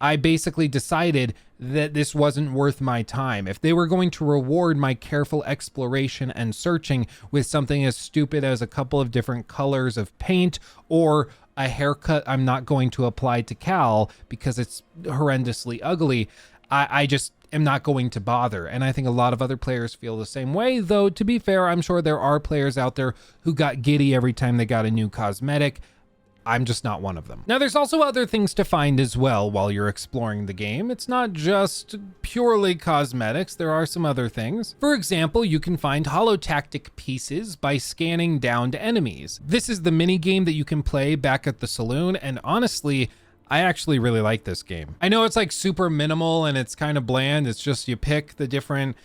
I basically decided that this wasn't worth my time. If they were going to reward my careful exploration and searching with something as stupid as a couple of different colors of paint or a haircut I'm not going to apply to Cal because it's horrendously ugly, I just am not going to bother. And I think a lot of other players feel the same way, though to be fair, I'm sure there are players out there who got giddy every time they got a new cosmetic. I'm just not one of them. Now, there's also other things to find as well while you're exploring the game. It's not just purely cosmetics. There are some other things. For example, you can find holotactic pieces by scanning downed enemies. This is the mini game that you can play back at the saloon, and honestly, I actually really like this game. I know it's like super minimal and it's kind of bland. It's just you pick the different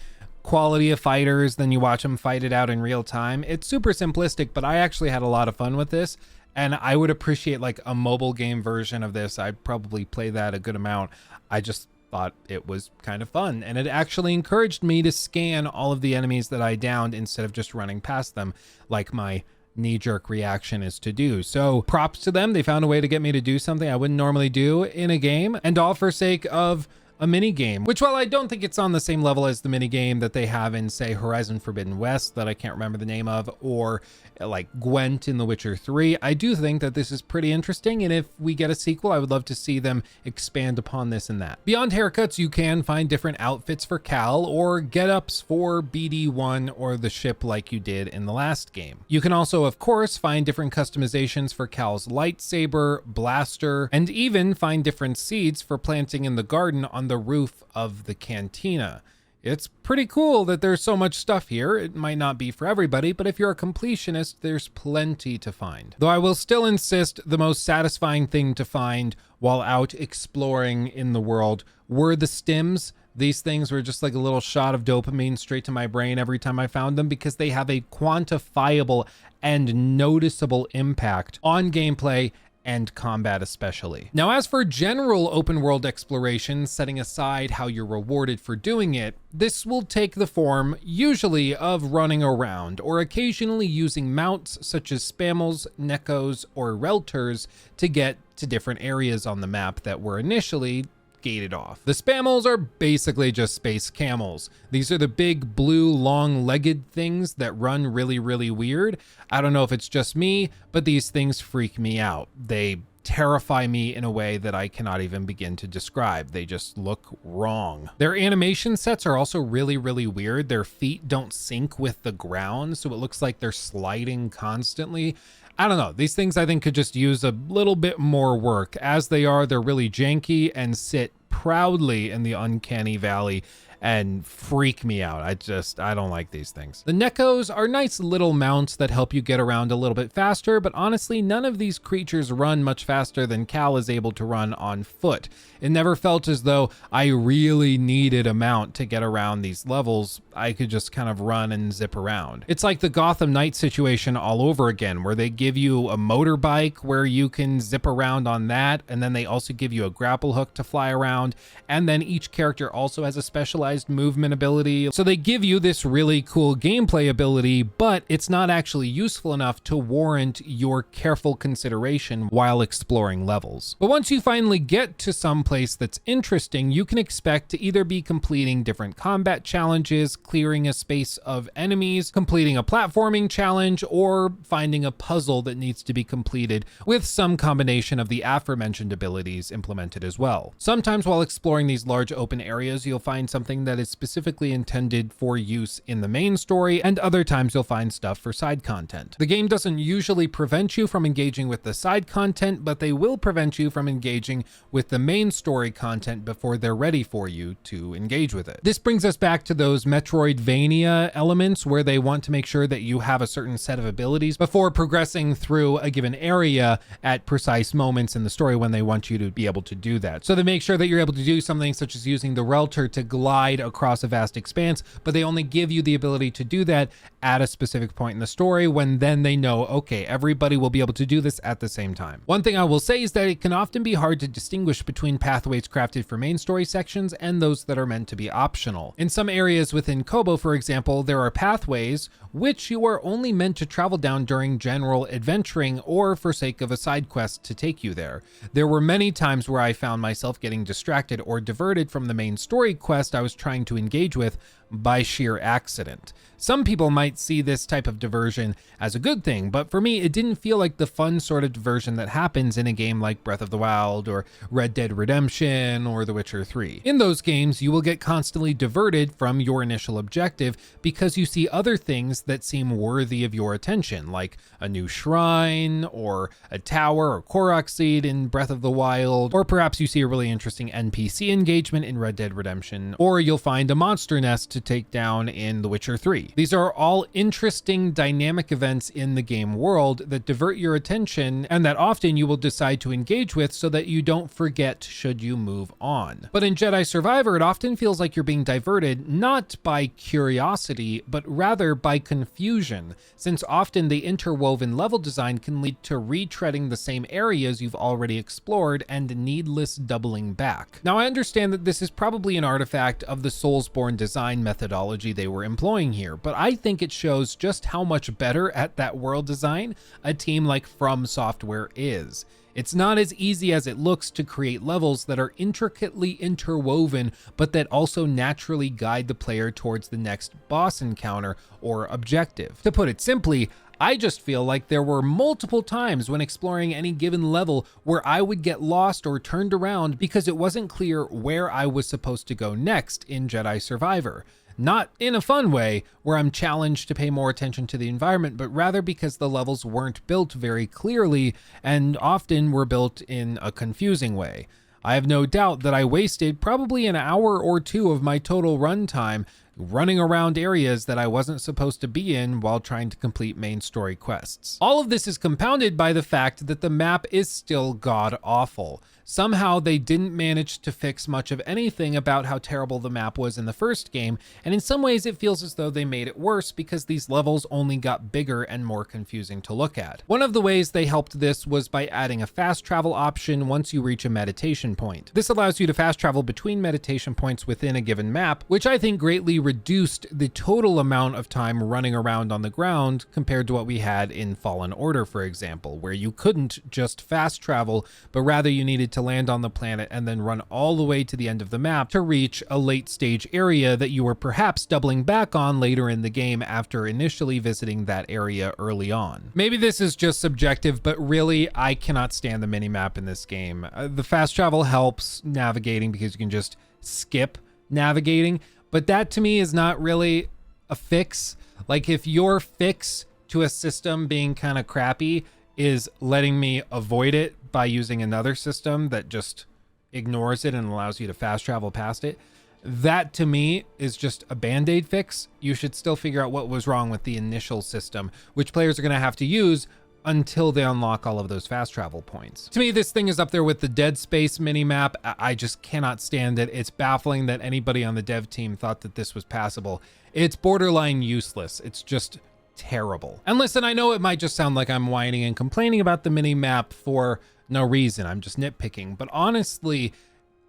quality of fighters, then you watch them fight it out in real time. It's super simplistic, but I actually had a lot of fun with this. And I would appreciate like a mobile game version of this. I'd probably play that a good amount. I just thought it was kind of fun, and it actually encouraged me to scan all of the enemies that I downed instead of just running past them like my knee-jerk reaction is to do. So props to them. They found a way to get me to do something I wouldn't normally do in a game, and all for sake of a mini game, which, while I don't think it's on the same level as the mini game that they have in, say, Horizon Forbidden West that I can't remember the name of, or like Gwent in The Witcher 3, I do think that this is pretty interesting, and if we get a sequel, I would love to see them expand upon this and that. Beyond haircuts, you can find different outfits for Cal or get-ups for BD1 or the ship like you did in the last game. You can also, of course, find different customizations for Cal's lightsaber, blaster, and even find different seeds for planting in the garden on the roof of the cantina. It's pretty cool that there's so much stuff here. It might not be for everybody, but if you're a completionist, there's plenty to find. Though I will still insist the most satisfying thing to find while out exploring in the world were the stims. These things were just like a little shot of dopamine straight to my brain every time I found them, because they have a quantifiable and noticeable impact on gameplay and combat especially. Now, as for general open world exploration, setting aside how you're rewarded for doing it, this will take the form usually of running around or occasionally using mounts such as spammels, neckos, or relters to get to different areas on the map that were initially gated off. The spammels are basically just space camels. These are the big blue long-legged things that run really, really weird. I don't know if it's just me, but these things freak me out. They terrify me in a way that I cannot even begin to describe. They just look wrong. Their animation sets are also really, really weird. Their feet don't sync with the ground, so it looks like they're sliding constantly. I don't know. These things I think could just use a little bit more work. As they are, they're really janky and sit proudly in the uncanny valley and freak me out. I don't like these things. The Neckos are nice little mounts that help you get around a little bit faster, but honestly, none of these creatures run much faster than Cal is able to run on foot. It never felt as though I really needed a mount to get around these levels. I could just kind of run and zip around. It's like the Gotham Knight situation all over again, where they give you a motorbike where you can zip around on that, and then they also give you a grapple hook to fly around, and then each character also has a specialized movement ability. So they give you this really cool gameplay ability, but it's not actually useful enough to warrant your careful consideration while exploring levels. But once you finally get to some place that's interesting, you can expect to either be completing different combat challenges, clearing a space of enemies, completing a platforming challenge, or finding a puzzle that needs to be completed with some combination of the aforementioned abilities implemented as well. Sometimes while exploring these large open areas, you'll find something that is specifically intended for use in the main story, and other times you'll find stuff for side content. The game doesn't usually prevent you from engaging with the side content, but they will prevent you from engaging with the main story content before they're ready for you to engage with it. This brings us back to those Metroidvania elements where they want to make sure that you have a certain set of abilities before progressing through a given area at precise moments in the story when they want you to be able to do that. So they make sure that you're able to do something such as using the Relter to glide across a vast expanse, but they only give you the ability to do that at a specific point in the story, when then they know, okay, everybody will be able to do this at the same time. One thing I will say is that it can often be hard to distinguish between pathways crafted for main story sections and those that are meant to be optional. In some areas within Koboh, for example, there are pathways which you are only meant to travel down during general adventuring or for sake of a side quest to take you there. There were many times where I found myself getting distracted or diverted from the main story quest I was trying to engage with by sheer accident. Some people might see this type of diversion as a good thing, but for me, it didn't feel like the fun sort of diversion that happens in a game like Breath of the Wild or Red Dead Redemption or The Witcher 3. In those games, you will get constantly diverted from your initial objective because you see other things that seem worthy of your attention, like a new shrine or a tower or Korok seed in Breath of the Wild, or perhaps you see a really interesting NPC engagement in Red Dead Redemption, or you'll find a monster nest to take down in The Witcher 3. These are all interesting dynamic events in the game world that divert your attention and that often you will decide to engage with so that you don't forget should you move on. But in Jedi Survivor, it often feels like you're being diverted not by curiosity, but rather by confusion, since often the interwoven level design can lead to retreading the same areas you've already explored and needless doubling back. Now, I understand that this is probably an artifact of the Soulsborne design methodology they were employing here, but I think it shows just how much better at that world design a team like From Software is. It's not as easy as it looks to create levels that are intricately interwoven, but that also naturally guide the player towards the next boss encounter or objective. To put it simply, I just feel like there were multiple times when exploring any given level where I would get lost or turned around because it wasn't clear where I was supposed to go next in Jedi Survivor. Not in a fun way, where I'm challenged to pay more attention to the environment, but rather because the levels weren't built very clearly and often were built in a confusing way. I have no doubt that I wasted probably an hour or two of my total runtime running around areas that I wasn't supposed to be in while trying to complete main story quests. All of this is compounded by the fact that the map is still god-awful. Somehow they didn't manage to fix much of anything about how terrible the map was in the first game, and in some ways it feels as though they made it worse because these levels only got bigger and more confusing to look at. One of the ways they helped this was by adding a fast travel option once you reach a meditation point. This allows you to fast travel between meditation points within a given map, which I think greatly reduced the total amount of time running around on the ground compared to what we had in Fallen Order, for example, where you couldn't just fast travel, but rather you needed to land on the planet and then run all the way to the end of the map to reach a late stage area that you were perhaps doubling back on later in the game after initially visiting that area early on. Maybe this is just subjective, but really I cannot stand the minimap in this game. The fast travel helps navigating because you can just skip navigating, but that to me is not really a fix. Like, if your fix to a system being kind of crappy is letting me avoid it by using another system that just ignores it and allows you to fast travel past it, that to me is just a band-aid fix. You should still figure out what was wrong with the initial system, which players are going to have to use until they unlock all of those fast travel points. To me, this thing is up there with the Dead Space minimap. I just cannot stand it. It's baffling that anybody on the dev team thought that this was passable. It's borderline useless. It's just terrible. And listen, I know it might just sound like I'm whining and complaining about the minimap for no reason. I'm just nitpicking, but honestly,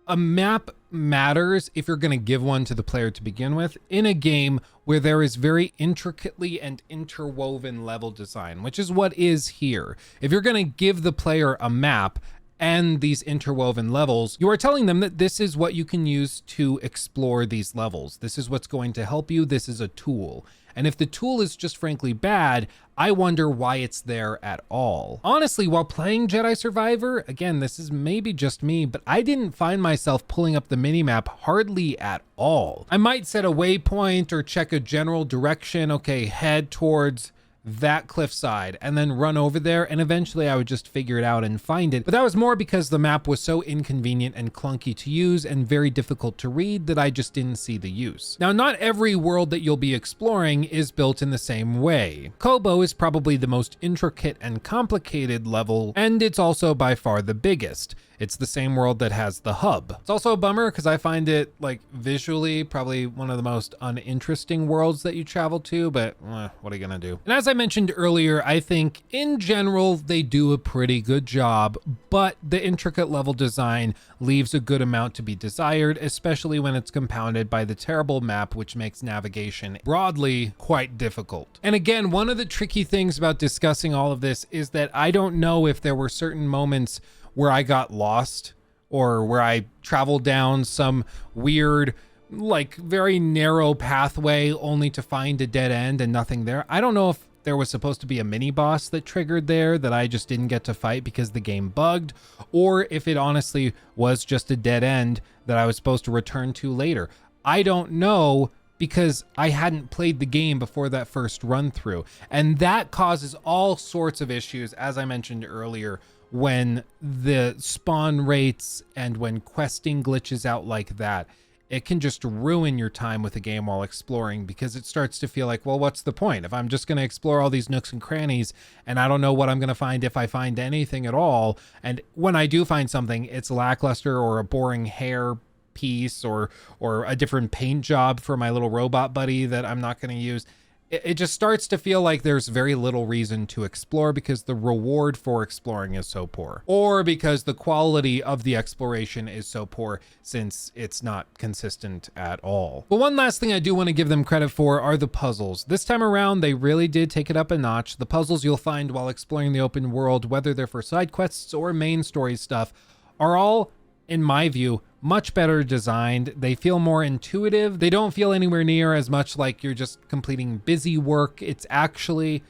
a map matters if you're going to give one to the player to begin with in a game where there is very intricately and interwoven level design, which is what is here. If you're going to give the player a map and these interwoven levels, you are telling them that this is what you can use to explore these levels. This is what's going to help you. This is a tool. And if the tool is just frankly bad, I wonder why it's there at all. Honestly, while playing Jedi Survivor, again, this is maybe just me, but I didn't find myself pulling up the minimap hardly at all. I might set a waypoint or check a general direction, okay, head towards that cliffside, and then run over there, and eventually I would just figure it out and find it. But that was more because the map was so inconvenient and clunky to use and very difficult to read that I just didn't see the use. Now, not every world that you'll be exploring is built in the same way. Kobo is probably the most intricate and complicated level, and it's also by far the biggest. It's the same world that has the hub. It's also a bummer because I find it, like, visually probably one of the most uninteresting worlds that you travel to, but what are you gonna do? And as I mentioned earlier, I think in general they do a pretty good job, but the intricate level design leaves a good amount to be desired, especially when it's compounded by the terrible map, which makes navigation broadly quite difficult. And again, one of the tricky things about discussing all of this is that I don't know if there were certain moments where I got lost or where I traveled down some weird, like, very narrow pathway only to find a dead end and nothing there. I don't know if there was supposed to be a mini boss that triggered there that I just didn't get to fight because the game bugged, or if it honestly was just a dead end that I was supposed to return to later. I don't know, because I hadn't played the game before that first run through. And that causes all sorts of issues, as I mentioned earlier, when the spawn rates and when questing glitches out like that. it can just ruin your time with the game while exploring, because it starts to feel like, well, what's the point? If I'm just going to explore all these nooks and crannies and I don't know what I'm going to find, if I find anything at all, and when I do find something, it's lackluster or a boring hair piece or a different paint job for my little robot buddy that I'm not going to use. It just starts to feel like there's very little reason to explore because the reward for exploring is so poor, or because the quality of the exploration is so poor since it's not consistent at all. But one last thing I do want to give them credit for are the puzzles. This time around, they really did take it up a notch. The puzzles you'll find while exploring the open world, whether they're for side quests or main story stuff, are all, in my view, much better designed. They feel more intuitive. They don't feel anywhere near as much like you're just completing busy work. It's actually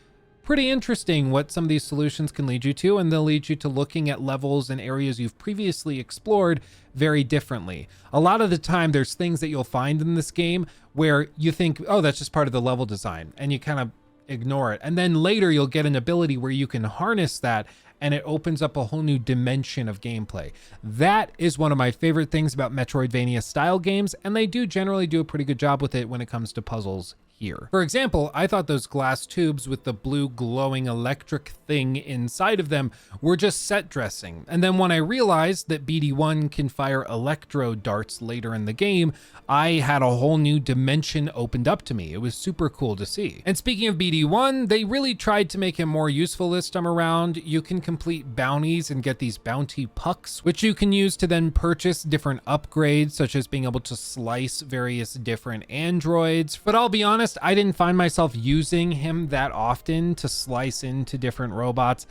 pretty interesting what some of these solutions can lead you to, and they'll lead you to looking at levels and areas you've previously explored very differently. A lot of the time, there's things that you'll find in this game where you think, oh, that's just part of the level design, and you kind of ignore it. And then later you'll get an ability where you can harness that, and it opens up a whole new dimension of gameplay. That is one of my favorite things about Metroidvania style games, and they do generally do a pretty good job with it when it comes to puzzles here. For example, I thought those glass tubes with the blue glowing electric thing inside of them were just set dressing. And then when I realized that BD1 can fire electro darts later in the game, I had a whole new dimension opened up to me. It was super cool to see. And speaking of BD1, they really tried to make him more useful this time around. You can complete bounties and get these bounty pucks, which you can use to then purchase different upgrades, such as being able to slice various different androids. But I'll be honest, I didn't find myself using him that often to slice into different robots.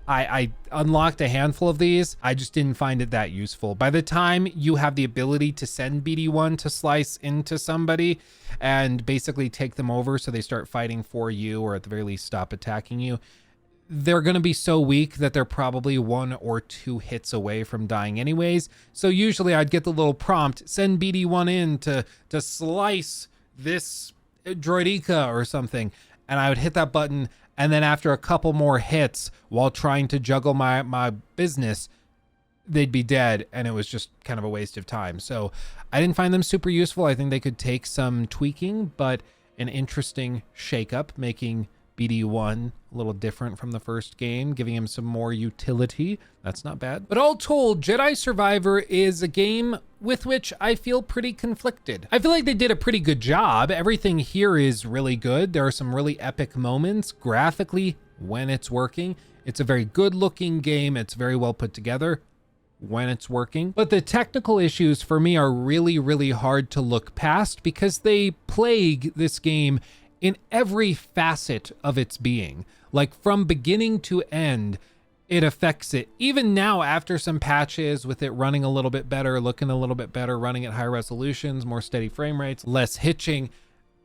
I unlocked a handful of these. I just didn't find it that useful. By the time you have the ability to send BD1 to slice into somebody and basically take them over so they start fighting for you, or at the very least stop attacking you, they're going to be so weak that they're probably 1 or 2 hits away from dying anyways. So usually I'd get the little prompt, send BD1 in to slice this droideka or something, and I would hit that button, and then after a couple more hits while trying to juggle my business, they'd be dead, and it was just kind of a waste of time. So I didn't find them super useful. I think they could take some tweaking, but an interesting shakeup, making BD1 a little different from the first game, giving him some more utility. That's not bad. But all told, Jedi Survivor is a game with which I feel pretty conflicted. I feel like they did a pretty good job. Everything here is really good. There are some really epic moments graphically when it's working. It's a very good looking game. It's very well put together when it's working. But the technical issues for me are really, really hard to look past because they plague this game in every facet of its being. Like from beginning to end, it affects it. Even now, after some patches, with it running a little bit better, looking a little bit better, running at high resolutions, more steady frame rates, less hitching,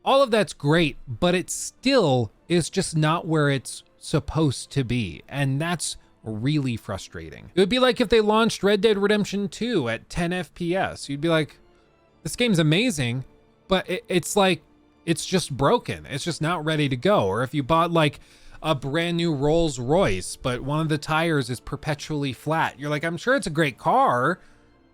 all of that's great, but it still is just not where it's supposed to be. And that's really frustrating. It would be like if they launched Red Dead Redemption 2 at 10 FPS. You'd be like, this game's amazing, but it's like, it's just broken. It's just not ready to go. Or if you bought like a brand new Rolls Royce, but one of the tires is perpetually flat, you're like, I'm sure it's a great car,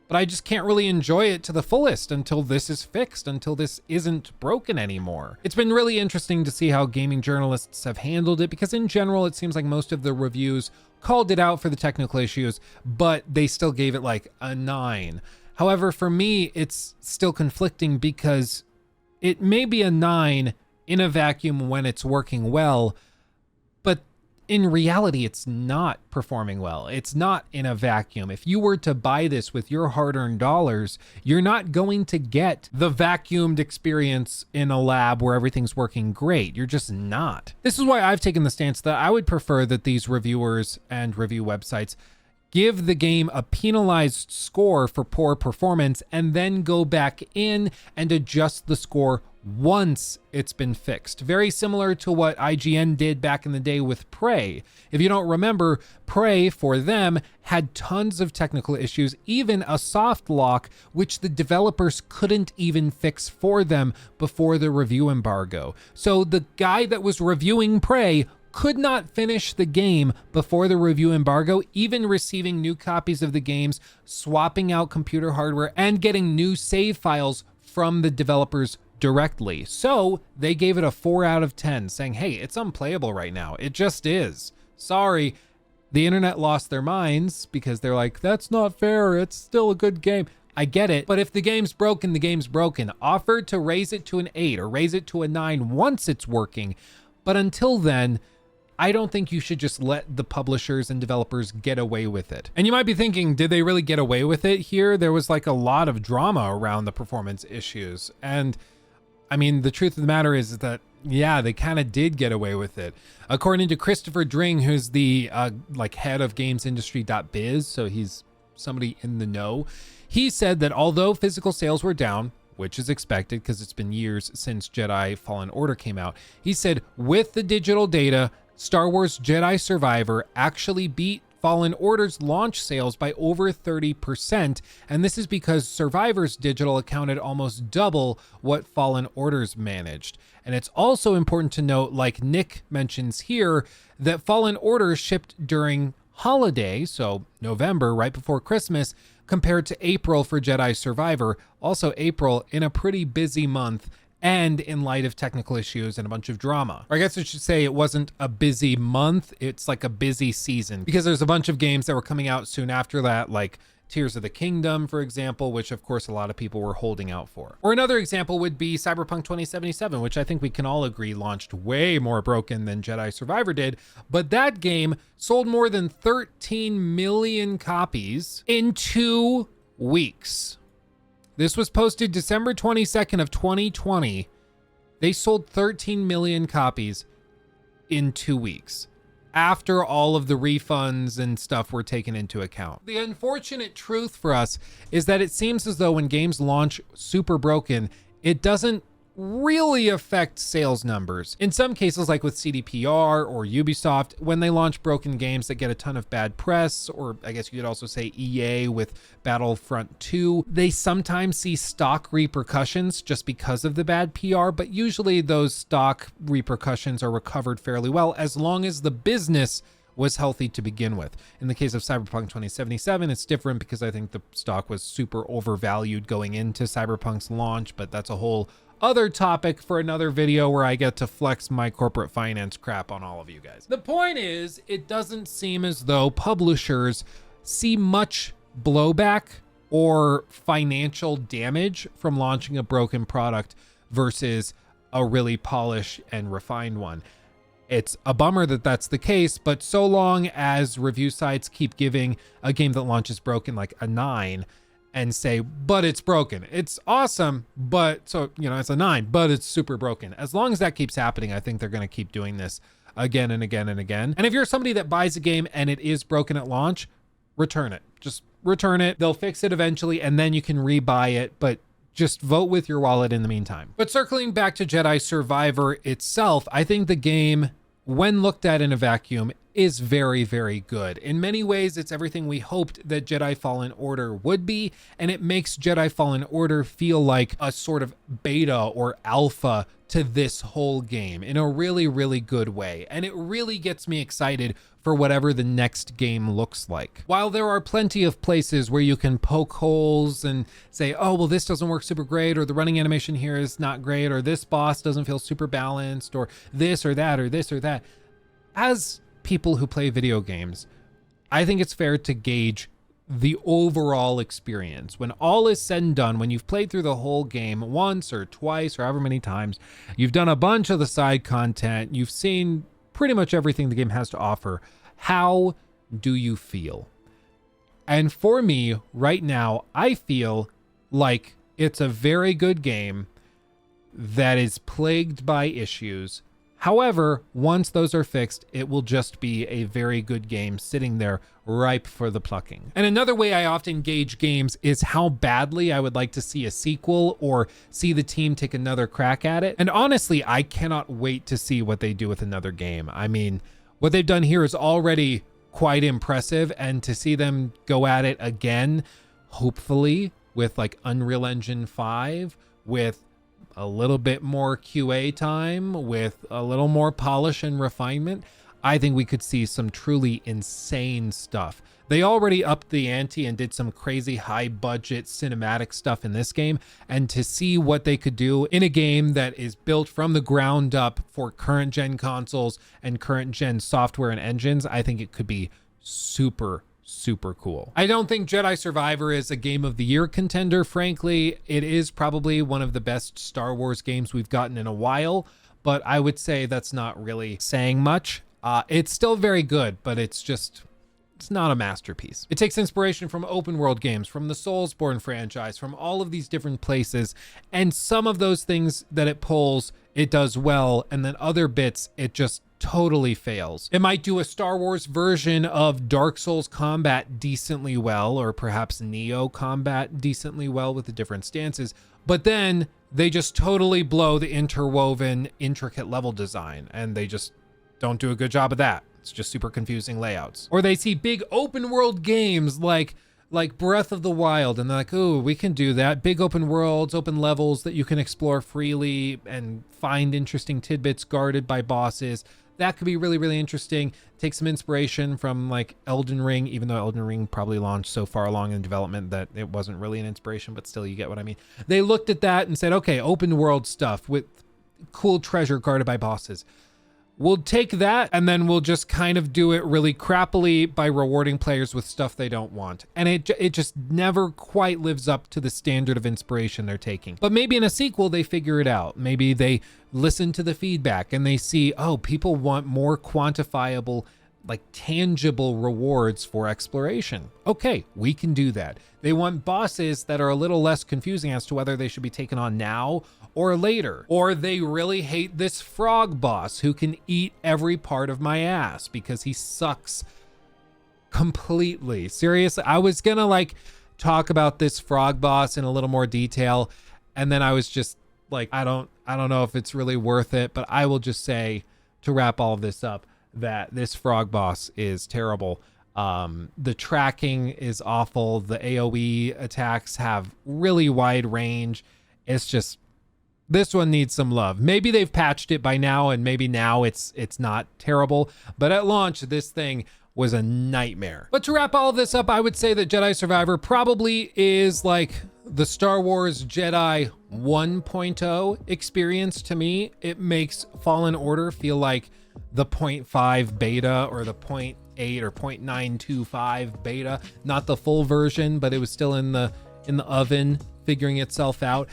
but I just can't really enjoy it to the fullest until this is fixed, until this isn't broken anymore. It's been really interesting to see how gaming journalists have handled it, because in general, it seems like most of the reviews called it out for the technical issues, but they still gave it like a 9. However, for me, it's still conflicting because it may be a 9 in a vacuum when it's working well, but in reality, it's not performing well. It's not in a vacuum. If you were to buy this with your hard-earned dollars, you're not going to get the vacuumed experience in a lab where everything's working great. You're just not. This is why I've taken the stance that I would prefer that these reviewers and review websites give the game a penalized score for poor performance and then go back in and adjust the score once it's been fixed. Very similar to what IGN did back in the day with Prey. If you don't remember, Prey for them had tons of technical issues, even a soft lock, which the developers couldn't even fix for them before the review embargo. So the guy that was reviewing Prey could not finish the game before the review embargo, even receiving new copies of the games, swapping out computer hardware, and getting new save files from the developers directly. So they gave it a 4 out of 10, saying, hey, it's unplayable right now. It just is. Sorry. The internet lost their minds because they're like, that's not fair. It's still a good game. I get it. But if the game's broken, the game's broken. Offer to raise it to an 8 or raise it to a 9 once it's working. But until then, I don't think you should just let the publishers and developers get away with it. And you might be thinking, did they really get away with it here? There was like a lot of drama around the performance issues. And I mean, the truth of the matter is that, yeah, they kind of did get away with it. According to Christopher Dring, who's the like head of gamesindustry.biz, so he's somebody in the know, he said that although physical sales were down, which is expected because it's been years since Jedi Fallen Order came out, he said with the digital data, Star Wars Jedi Survivor actually beat Fallen Order's launch sales by over 30%, and this is because Survivor's digital accounted almost double what Fallen Order's managed. And it's also important to note, like Nick mentions here, that Fallen Order shipped during holiday, so November, right before Christmas, compared to April for Jedi Survivor. Also April in a pretty busy month, and in light of technical issues and a bunch of drama. Or I guess I should say it wasn't a busy month, it's like a busy season, because there's a bunch of games that were coming out soon after that, like Tears of the Kingdom, for example, which of course a lot of people were holding out for. Or another example would be Cyberpunk 2077, which I think we can all agree launched way more broken than Jedi Survivor did, but that game sold more than 13 million copies in 2 weeks. This was posted December 22nd of 2020. They sold 13 million copies in 2 weeks after all of the refunds and stuff were taken into account. The unfortunate truth for us is that it seems as though when games launch super broken, it doesn't really affect sales numbers. In some cases, like with CDPR or Ubisoft, when they launch broken games that get a ton of bad press, or I guess you could also say EA with Battlefront 2, they sometimes see stock repercussions just because of the bad PR, but usually those stock repercussions are recovered fairly well as long as the business was healthy to begin with. In the case of Cyberpunk 2077, it's different because I think the stock was super overvalued going into Cyberpunk's launch, but that's a whole other topic for another video where I get to flex my corporate finance crap on all of you guys. The point is, it doesn't seem as though publishers see much blowback or financial damage from launching a broken product versus a really polished and refined one. It's a bummer that that's the case, but so long as review sites keep giving a game that launches broken like a 9 and say, but it's broken, it's awesome, but so, you know, it's a 9, but it's super broken. As long as that keeps happening, I think they're going to keep doing this again and again and again. And if you're somebody that buys a game and it is broken at launch, return it. Just return it. They'll fix it eventually, and then you can rebuy it, but just vote with your wallet in the meantime. But circling back to Jedi Survivor itself, I think the game, when looked at in a vacuum, is very, very good. In many ways, it's everything we hoped that Jedi Fallen Order would be, and it makes Jedi Fallen Order feel like a sort of beta or alpha to this whole game in a really, really good way. And it really gets me excited for whatever the next game looks like. While there are plenty of places where you can poke holes and say, oh, well, this doesn't work super great, or the running animation here is not great, or this boss doesn't feel super balanced, or this or that, or this or that. As people who play video games, I think it's fair to gauge the overall experience. When all is said and done, when you've played through the whole game once or twice or however many times, you've done a bunch of the side content, you've seen pretty much everything the game has to offer, how do you feel? And for me, right now, I feel like it's a very good game that is plagued by issues. However, once those are fixed, it will just be a very good game sitting there ripe for the plucking. And another way I often gauge games is how badly I would like to see a sequel or see the team take another crack at it. And honestly, I cannot wait to see what they do with another game. I mean, what they've done here is already quite impressive, and to see them go at it again, hopefully with like Unreal Engine 5, with a little bit more QA time, with a little more polish and refinement, I think we could see some truly insane stuff. They already upped the ante and did some crazy high budget cinematic stuff in this game. And to see what they could do in a game that is built from the ground up for current gen consoles and current gen software and engines, I think it could be super cool. I don't think Jedi Survivor is a Game of the Year contender, frankly. It is probably one of the best Star Wars games we've gotten in a while, but I would say that's not really saying much. It's still very good, but it's not a masterpiece. It takes inspiration from open world games, from the Soulsborne franchise, from all of these different places, and some of those things that it pulls, it does well, and then other bits, it just totally fails. It might do a Star Wars version of Dark Souls combat decently well, or perhaps Neo combat decently well with the different stances, but then they just totally blow the interwoven, intricate level design, and they just don't do a good job of that. It's just super confusing layouts. Or they see big open world games like Breath of the Wild, and they're like, oh, we can do that. Big open worlds, open levels that you can explore freely and find interesting tidbits guarded by bosses. That could be really interesting. Take some inspiration from like Elden Ring, even though Elden Ring probably launched so far along in development that it wasn't really an inspiration, but still you get what I mean. They looked at that and said, okay, open world stuff with cool treasure guarded by bosses. We'll take that and then we'll just kind of do it really crappily by rewarding players with stuff they don't want. And it just never quite lives up to the standard of inspiration they're taking. But maybe in a sequel, they figure it out. Maybe they listen to the feedback and they see, oh, people want more quantifiable, like tangible rewards for exploration. Okay, we can do that. They want bosses that are a little less confusing as to whether they should be taken on now or later. Or they really hate this frog boss who can eat every part of my ass because he sucks completely. Seriously, I was gonna like talk about this frog boss in a little more detail, and then I was just like, I don't know if it's really worth it, but I will just say, to wrap all of this up, that this frog boss is terrible. The tracking is awful. The AoE attacks have really wide range. It's just, this one needs some love. Maybe they've patched it by now, and maybe now it's not terrible, but at launch, this thing was a nightmare. But to wrap all of this up, I would say that Jedi Survivor probably is like the Star Wars Jedi 1.0 experience to me. It makes Fallen Order feel like the 0.5 beta or the 0.8 or 0.925 beta, not the full version, but it was still in the oven figuring itself out.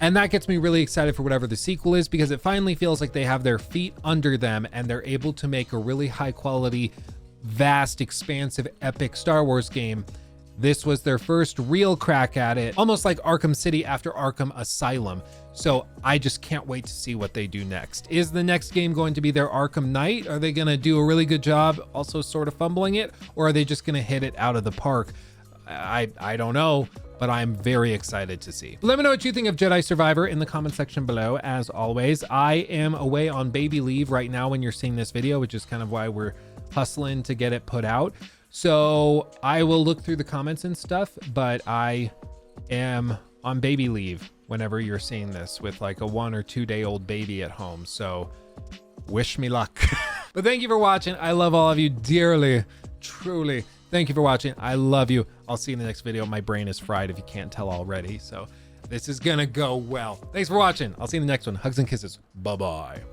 And that gets me really excited for whatever the sequel is, because it finally feels like they have their feet under them and they're able to make a really high quality, vast, expansive, epic Star Wars game. This was their first real crack at it, almost like Arkham City after Arkham Asylum. So I just can't wait to see what they do next. Is the next game going to be their Arkham Knight? Are they going to do a really good job also sort of fumbling it? Or are they just going to hit it out of the park? I don't know, but I'm very excited to see. Let me know what you think of Jedi Survivor in the comment section below. As always, I am away on baby leave right now when you're seeing this video, which is kind of why we're hustling to get it put out. So I will look through the comments and stuff, but I am on baby leave whenever you're seeing this with like a 1 or 2 day old baby at home. So wish me luck. But thank you for watching. I love all of you dearly, truly. Thank you for watching. I love you. I'll see you in the next video. My brain is fried if you can't tell already. So this is gonna go well. Thanks for watching. I'll see you in the next one. Hugs and kisses. Bye-bye.